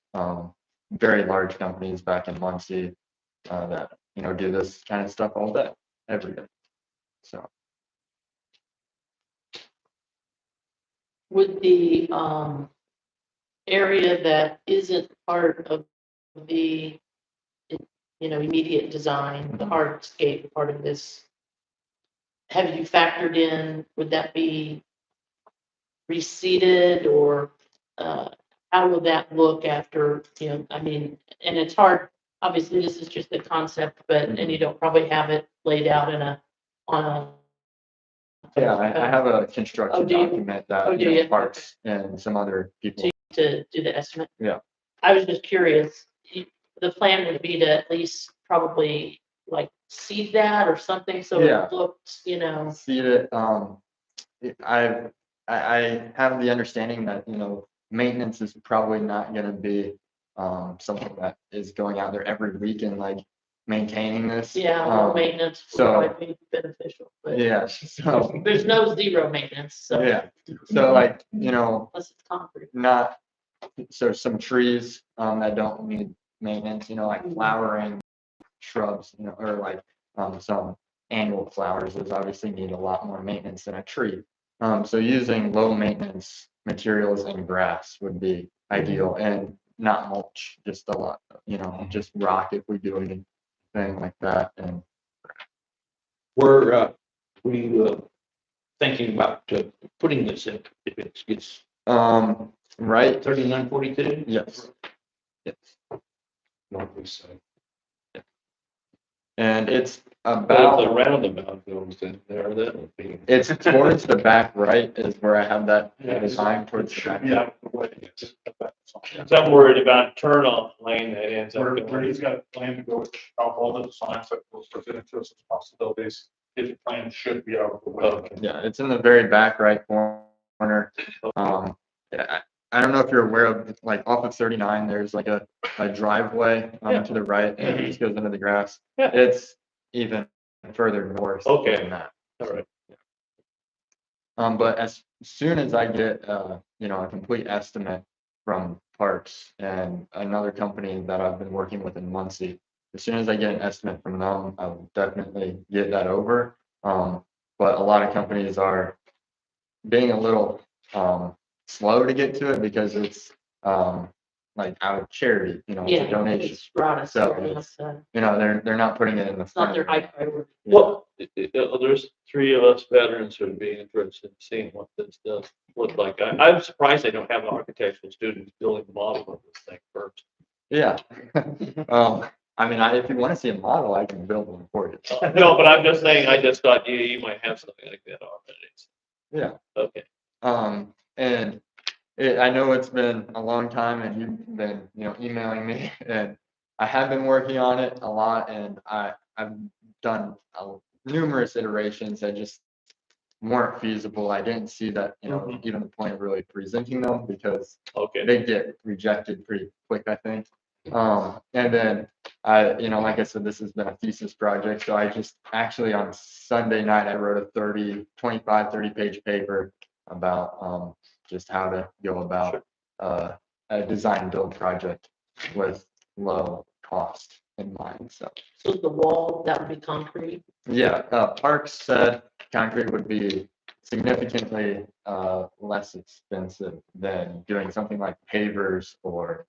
very large companies back in Muncie, that, do this kind of stuff all day, every day. So, Would the, area that isn't part of the, immediate design, the hardscape part of this, have you factored in, would that be reseeded or, how will that look after, and it's hard, obviously, this is just the concept, but, and you don't probably have it laid out on a. yeah, I have a construction do you? document that, Oh, do you? Parks and some other people. To do the estimate? Yeah. I was just curious, the plan would be to at least probably like seed that or something, so Yeah. it looked, See it, I have the understanding that, maintenance is probably not gonna be, something that is going out there every week and like maintaining this. yeah, low maintenance so- might be beneficial, but Yeah, so, there's no zero maintenance, so. yeah, so like, Unless it's concrete. not, so some trees, that don't need maintenance, like flowering shrubs, or like, some annual flowers, those obviously need a lot more maintenance than a tree. So using low maintenance materials and grass would be ideal, and not mulch, just a lot, just rock if we do anything like that, and We're, thinking about putting this in, if it gets right, 3942? yes. Yes. Northeast side. And it's But if about, the roundabout goes in there, that would be. it's towards the back right is where I have that Yeah. design towards the back. Yeah. So I'm worried about turnoff lane that ends up. Where he's got a plan to go, which of all the signs that was presented to us as possibilities, his plan should be out of the way. Yeah, it's in the very back right corner. Yeah, I don't know if you're aware of, like, off of 39, there's like a driveway Yeah. to the right, and it just goes into the grass. Yeah. It's even further north Okay. than that. All right. But as soon as I get, a complete estimate from Parks and another company that I've been working with in Muncie, as soon as I get an estimate from them, I'll definitely get that over. But a lot of companies are being a little, slow to get to it because it's, like out of charity, it's a Yeah, donation. it's brought us, So it's they're not putting it in the. not their high front. priority. Well, there's three of us veterans who would be interested in seeing what this does look like. I'm surprised they don't have architectural students building the model of this thing first. Yeah. If you want to see a model, I can build one for you. No, but I'm just saying, I just thought you might have something like that already. Yeah. Okay. And I know it's been a long time and you've been, emailing me, and I have been working on it a lot, and I've done numerous iterations that just weren't feasible. I didn't see that, even the point of really presenting them, because Okay. they get rejected pretty quick, I think. And then like I said, this has been a thesis project. So I just actually on Sunday night, I wrote a 30 page paper about, just how to go about, a design build project with low cost in mind. So, The wall, that would be concrete. yeah, Parks said concrete would be significantly, less expensive than doing something like pavers or,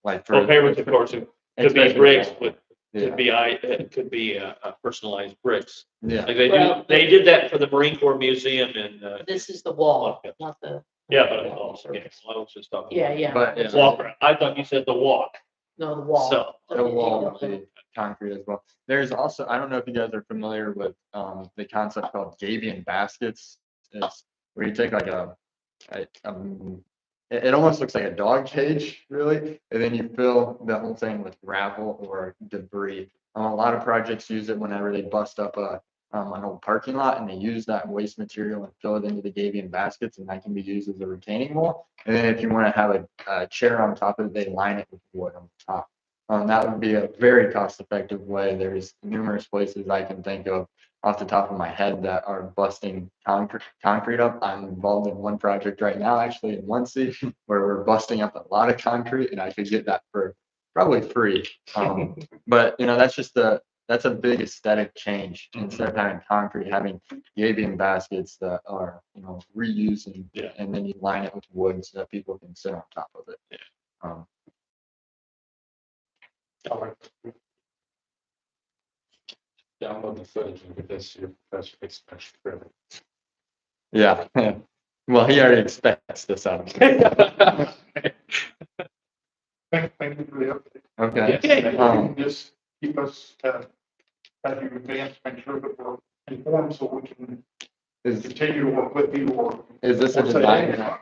like. Well, pavers, of course, it could be especially- bricks, but Yeah, it could be personalized bricks. yeah. Like Well, they did that for the Marine Corps Museum and, This is the wall, Okay. not the. yeah, but I was just talking. Yeah, yeah. But, yeah. Walk around. I thought you said the walk. No, the wall. So, The wall would be concrete as well. There's also, I don't know if you guys are familiar with, the concept called Gabion baskets. It's where you take like it almost looks like a dog cage, really, and then you fill the whole thing with gravel or debris. A lot of projects use it whenever they bust up an old parking lot, and they use that waste material and fill it into the Gabion baskets, and that can be used as a retaining wall. And then if you want to have a chair on top of it, they line it with wood on top. That would be a very cost-effective way. There's numerous places I can think of off the top of my head that are busting concrete up. I'm involved in one project right now, actually in Muncie, where we're busting up a lot of concrete, and I could get that for probably free. But that's a big aesthetic change. Instead of having concrete, having gabing baskets that are, reusing, Yeah. and then you line it with wood so that people can sit on top of it. Yeah. Download the footage and get this to your professor. It's special credit. Yeah. Well, he already expects this out of me. Thank you for the update. Okay. Yeah. Just keep us, as you advance, make sure that we're informed so we can Is continue to work with you or. is this a or say, design? "Hey,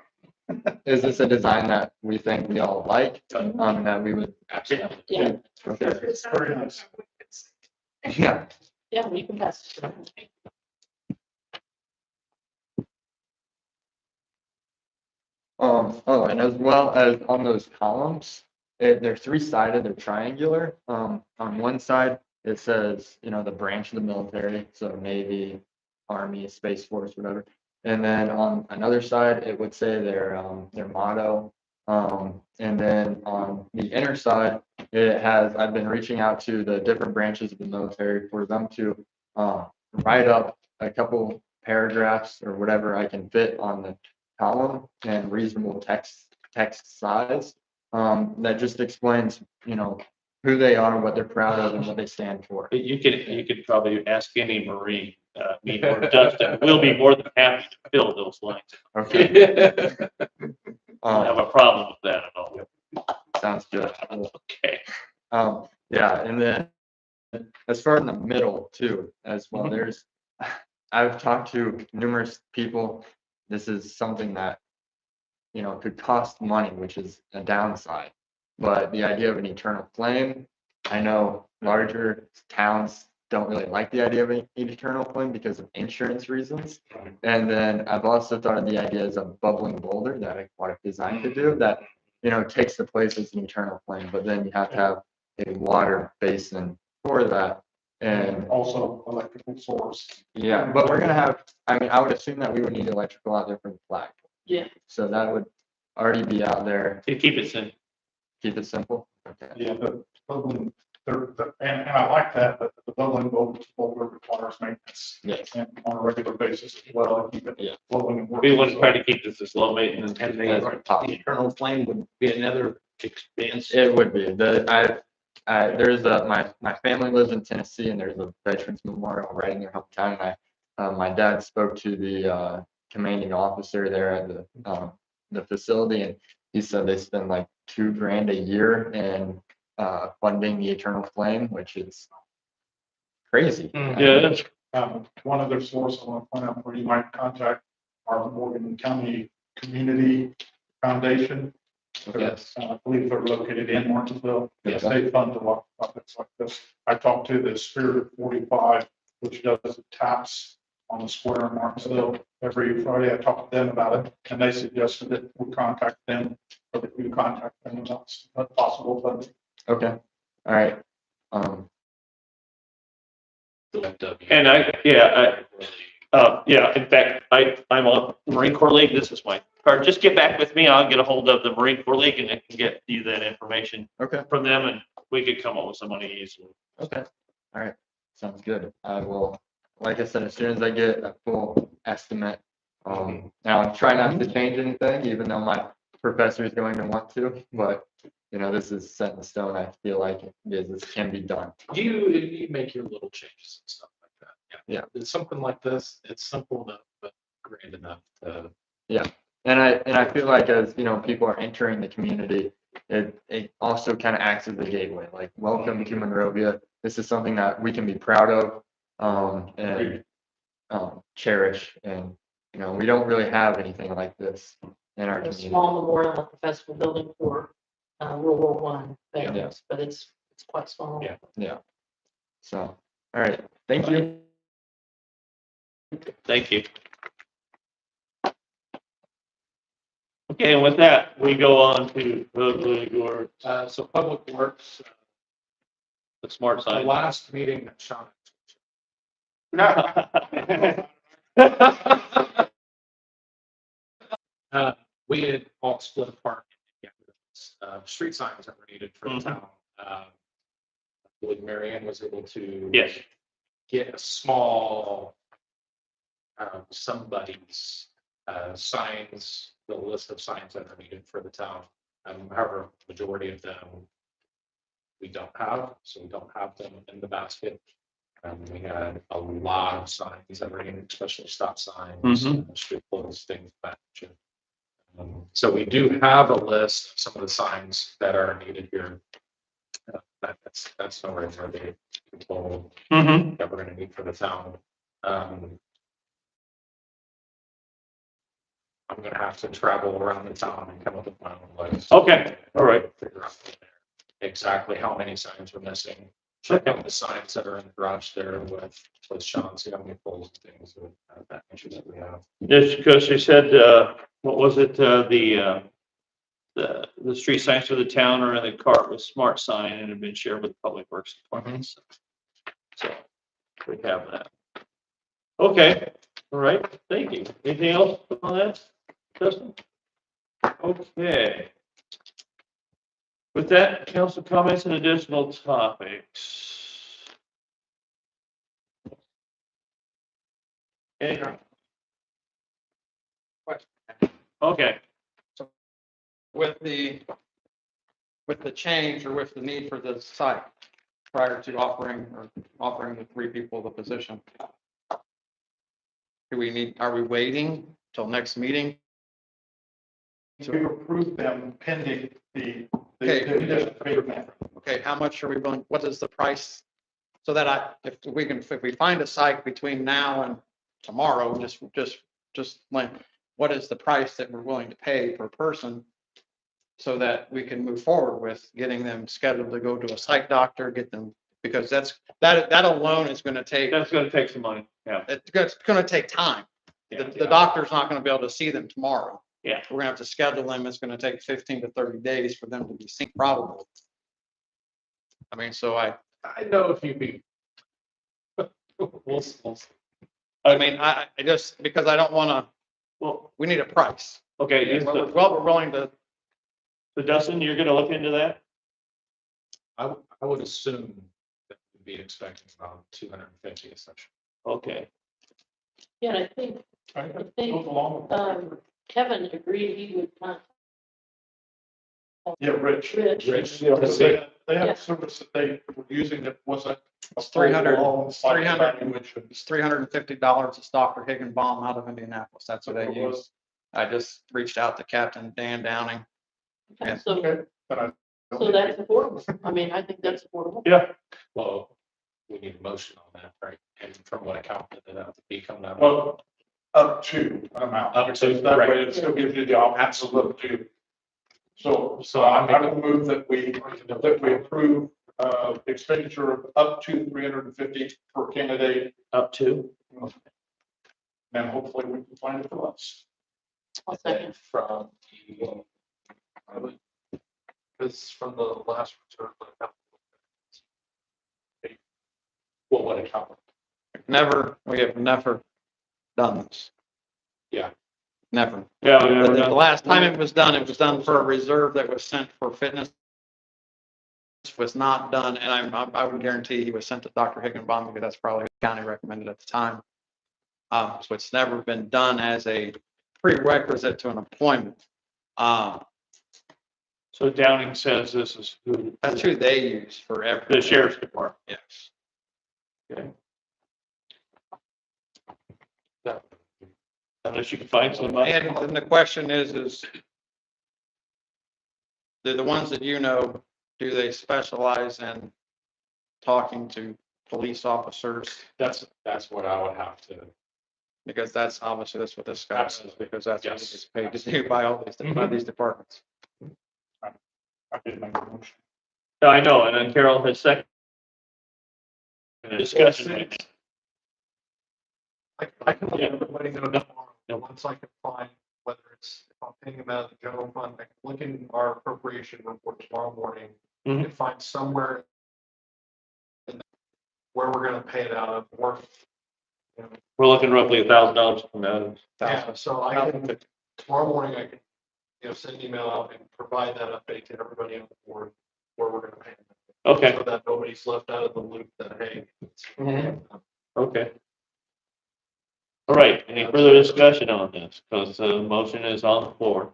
Is this a design that we think we all like? That we would. Absolutely. Yeah, Okay. It's very nice. Yeah. yeah, we can pass. Oh, and as well as on those columns, they're three-sided, they're triangular. On one side, it says, the branch of the military, so Navy, Army, Space Force, whatever. And then on another side, it would say their motto. And then on the inner side, I've been reaching out to the different branches of the military for them to write up a couple paragraphs or whatever I can fit on the column and reasonable text size, that just explains, who they are, what they're proud of, and what they stand for. You could probably ask any Marine, me or Dustin, we'll be more than happy to fill those lines. Okay. I don't have a problem with that at all. Sounds good. Okay. Yeah, and then as far in the middle too, as well, I've talked to numerous people. This is something that, could cost money, which is a downside. But the idea of an eternal flame, I know larger towns don't really like the idea of an eternal flame because of insurance reasons. And then I've also thought of the ideas of bubbling boulder that aquatic design could do that, takes the place as an eternal flame, but then you have to have a water basin for that. And Also electrical source. yeah, but we're gonna have, I would assume that we would need electrical out there for the flag. Yeah. So that would already be out there. To keep it simple. Keep it simple. Okay. Yeah, the bubbling, and I like that, but the bubbling boulder requires maintenance. Yes. And on a regular basis as well, keep it Yeah. flowing and We working. want to try to keep this as low maintenance. And As the possible. eternal flame would be another expense. It would be. There's my family lives in Tennessee and there's a Veterans Memorial right in their hometown. And my dad spoke to the commanding officer there at the facility, and he said they spend like $2,000 a year in funding the Eternal Flame, which is crazy. Yeah. One other source I want to point out where you might contact our Morgan County Community Foundation. Yes. I believe they're located in Martinsville. Yes. They fund a lot of projects like this. I talked to the Spirit of 45, which does the taps on the square in Martinsville every Friday. I talked to them about it, and they suggested that we contact them, or that we contact them about possible funding. Okay. All right. And in fact, I'm on Marine Corps League. This is my card. Just get back with me. I'll get a hold of the Marine Corps League and I can get you that information Okay. from them and we could come up with some money easily. Okay. All right. Sounds good. I will, like I said, as soon as I get a full estimate, now I'm trying not to change anything, even though my professor is going to want to, but this is set in stone. I feel like this can be done. You make your little changes and stuff like that. Yeah. It's something like this, it's simple enough, but grand enough to. And I feel like as, people are entering the community, it also kind of acts as a gateway, like welcome to Monrovia. This is something that we can be proud of, and cherish. And, we don't really have anything like this in our A community. small memorial at the festival building for World War I veterans, but it's quite small. Yeah. Yeah. So, all right. Thank you. Thank you. Okay, and with that, we go on to your So Public Works, the smart the sign. last meeting that Sean We had all split apart. Street signs that were needed for the Mhm. town. I believe Mary Ann was able to. Yes. Get a small, somebody's, signs, the list of signs that are needed for the town. However, majority of them we don't have, so we don't have them in the basket. We had a lot of signs that were needed, especially stop signs, street clothes, things of that nature. So we do have a list of some of the signs that are needed here. That's nowhere near the total Mm-hmm. that we're gonna need for the town. I'm gonna have to travel around the town and come up with my own list. Okay, all right. Figure out exactly how many signs we're missing. Check out the signs that are in the garage there with Sean, see how many poles and things of that nature that we have. Just because you said, what was it, the street signs for the town are in the cart with smart sign and have been shared with the Public Works Department. So we have that. Okay, all right, thank you. Anything else on that, Justin? Okay. With that, council comments and additional topics. Anything? Okay, With the change or with the need for the site prior to offering the 3 people the position. Are we waiting till next meeting? We've approved them pending the. Okay. Okay, how much are we going, what is the price? So that if we find a site between now and tomorrow, just like, what is the price that we're willing to pay per person? So that we can move forward with getting them scheduled to go to a site doctor, get them, because that alone is gonna take, that's gonna take some money, yeah. it's gonna take time. The doctor's not gonna be able to see them tomorrow. Yeah. We're gonna have to schedule them. It's gonna take 15 to 30 days for them to be seen, probably. I mean, so I know if you be. I just, because I don't wanna, Well, we need a price. okay, And we're willing to, so Dustin, you're gonna look into that? I would assume that we'd be expecting about 250 essentially. Okay, Yeah, and I think, Kevin agreed he would not. Yeah, Rich. Rich. They Yeah. have service that they were using that wasn't. It's 300 language. it's $350. It's Dr. Higginbotham out of Indianapolis. That's what they use. I just reached out to Captain Dan Downing. Okay, Yeah. so, Okay, but I. so that's affordable. I mean, I think that's affordable. yeah, Well, we need a motion on that, right? And from what I counted, that would be coming out. Well, up to an amount. Up to, That right. way it still gives you the option to look to. So I will move that we approve, expenditure of up to 350 per candidate, up to, and hopefully we can find it for us. I'll second. From this from the last return. Well, what account? We have never done this. Yeah. Never. yeah, The last time it was done for a reserve that was sent for fitness. Was not done, and I would guarantee he was sent to Dr. Higginbotham because that's probably what the county recommended at the time. So it's never been done as a prerequisite to an appointment. so Downing says this is who, That's who they use for the everything. sheriff's department. Yes. Okay. Unless you can find somebody. And then the question is the ones that you know, do they specialize in talking to police officers? That's what I would have to. Because that's obviously that's what this guy is, Absolutely. because that's what Yes. he's paid to do by all these departments. I did make a motion. Yeah, I know, and then Carol has second. Discussion. right I can let everybody know tomorrow, once I can find whether it's, if I'm paying them out of the general fund, I can look in our appropriation report tomorrow morning. Mhm. And find somewhere where we're gonna pay it out of, or We're looking roughly $1,000 from that. Yeah, so I can, tomorrow morning, I can, send an email out and provide that update to everybody on the board where we're gonna pay. Okay, So that nobody's left out of the loop that, hey. okay. All right, any further discussion on this? Because the motion is on the floor.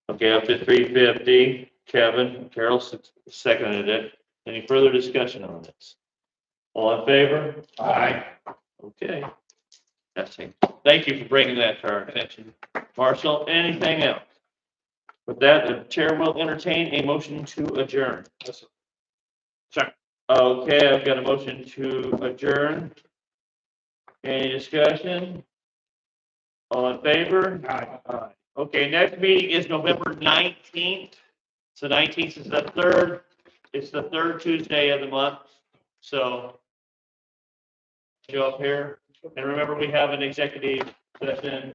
Okay, up to 350, Kevin, Carol seconded it. Any further discussion on this? All in favor? Aye. Okay. That's it. Thank you for bringing that to our attention. Marshall, anything else? With that, the chair will entertain a motion to adjourn. Sure. Okay, I've got a motion to adjourn. Any discussion? All in favor? Aye. Okay, next meeting is November 19th. So 19th is it's the third Tuesday of the month. So show up here. And remember, we have an executive session